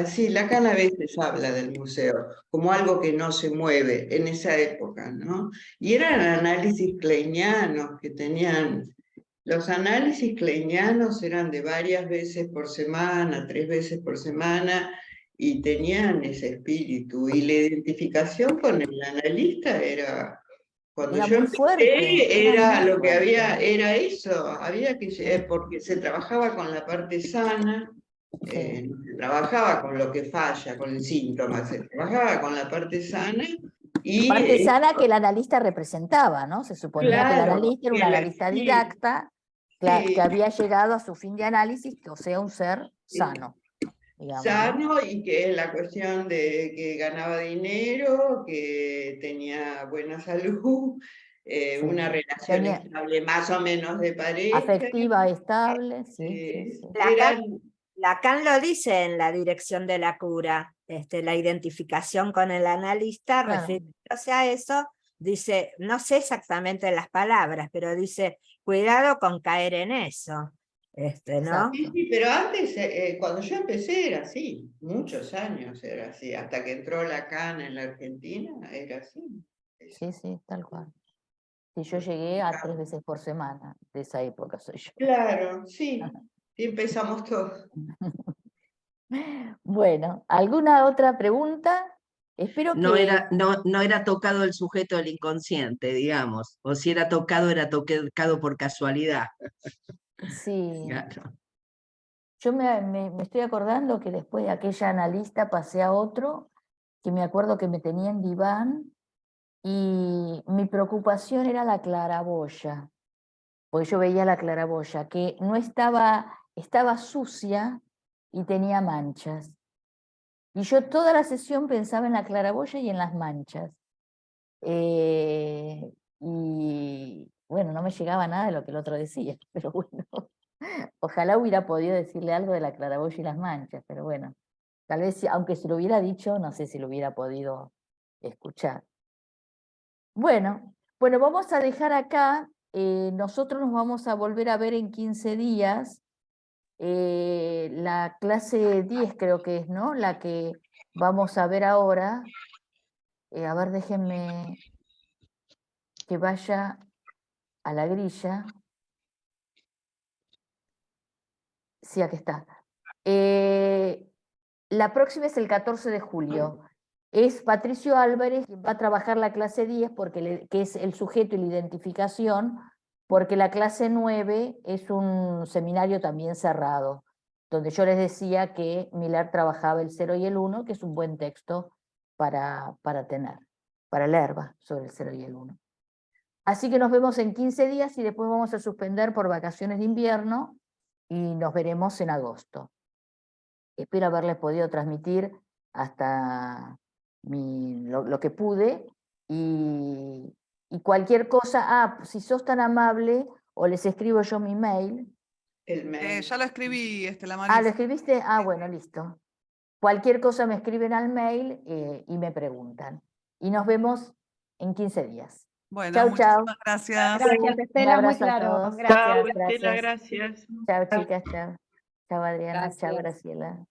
Speaker 10: Sí, Lacan a veces habla del museo como algo que no se mueve en esa época, ¿no? Y eran análisis kleinianos que tenían. Los análisis kleinianos eran de varias veces por semana, 3 veces por semana, y tenían ese espíritu. Y la identificación con el analista era, cuando
Speaker 2: Era
Speaker 10: yo
Speaker 2: muy fuerte, era
Speaker 10: era
Speaker 2: muy
Speaker 10: lo que había,
Speaker 2: fuerte.
Speaker 10: era eso, había que, porque se trabajaba con la parte sana,
Speaker 2: Sí.
Speaker 10: no se trabajaba con lo que falla, con el síntoma, se trabajaba con la parte sana y
Speaker 2: Parte sana que el analista representaba, ¿no? Se suponía que el
Speaker 10: claro,
Speaker 2: analista era un analista
Speaker 10: sí,
Speaker 2: didacta que
Speaker 10: sí,
Speaker 2: había llegado a su fin de análisis, o sea, un ser sano, digamos, ¿no?
Speaker 10: sano, y que es la cuestión de que ganaba dinero, que tenía buena salud,
Speaker 2: Sí.
Speaker 10: una relación
Speaker 2: Tenía
Speaker 10: estable más o menos de pareja.
Speaker 2: afectiva, estable, sí, sí, sí.
Speaker 10: Eran,
Speaker 7: Lacan lo dice en La dirección de la cura, la identificación con el analista,
Speaker 2: Claro.
Speaker 7: refiriéndose a eso, dice, no sé exactamente las palabras, pero dice, cuidado con caer en eso, ¿no?
Speaker 2: Exacto.
Speaker 10: sí, pero antes, cuando yo empecé era así, muchos años era así, hasta que entró Lacan en la Argentina, era así.
Speaker 2: Sí, sí, tal cual. Sí, yo llegué a 3 veces por semana, de esa época soy yo.
Speaker 10: Claro, sí, y empezamos todos.
Speaker 2: Bueno, ¿alguna otra pregunta? Espero
Speaker 3: No
Speaker 2: que
Speaker 3: era, no era tocado el sujeto del inconsciente, digamos, o si era tocado por casualidad.
Speaker 2: sí.
Speaker 3: Claro.
Speaker 2: Yo me estoy acordando que después de aquella analista pasé a otro, que me acuerdo que me tenía en diván, y mi preocupación era la claraboya, porque yo veía la claraboya, que no estaba sucia y tenía manchas. Y yo toda la sesión pensaba en la claraboya y en las manchas. Y bueno, no me llegaba nada de lo que el otro decía, pero bueno, ojalá hubiera podido decirle algo de la claraboya y las manchas, pero bueno, tal vez, aunque se lo hubiera dicho, no sé si lo hubiera podido escuchar. Bueno, vamos a dejar acá, nosotros nos vamos a volver a ver en 15 días, la clase 10 creo que es, ¿no? La que vamos a ver ahora. A ver, déjenme que vaya a la grilla. Sí, aquí está. La próxima es el 14 de julio. Es Patricio Álvarez quien va a trabajar la clase 10, que es el sujeto y la identificación, porque la clase 9 es un seminario también cerrado, donde yo les decía que Miller trabajaba el 0 y el 1, que es un buen texto para leer sobre el 0 y el 1. Así que nos vemos en 15 días y después vamos a suspender por vacaciones de invierno y nos veremos en agosto. Espero haberles podido transmitir hasta lo que pude y cualquier cosa, si sos tan amable, o les escribo yo mi mail.
Speaker 1: Ya lo escribí, Estela
Speaker 2: ¿Lo
Speaker 1: Maris.
Speaker 2: escribiste? Bueno, listo. Cualquier cosa me escriben al mail y me preguntan. Y nos vemos en 15 días.
Speaker 1: Bueno,
Speaker 2: Chau, chau.
Speaker 1: muchísimas gracias.
Speaker 4: Gracias,
Speaker 2: Un
Speaker 4: Estela, muy
Speaker 2: abrazo a
Speaker 4: claro.
Speaker 2: todos.
Speaker 4: Gracias.
Speaker 2: Gracias.
Speaker 10: gracias.
Speaker 2: Chao, chicas, chao. Chao, Adriana. Chao,
Speaker 4: Gracias.
Speaker 2: Graciela.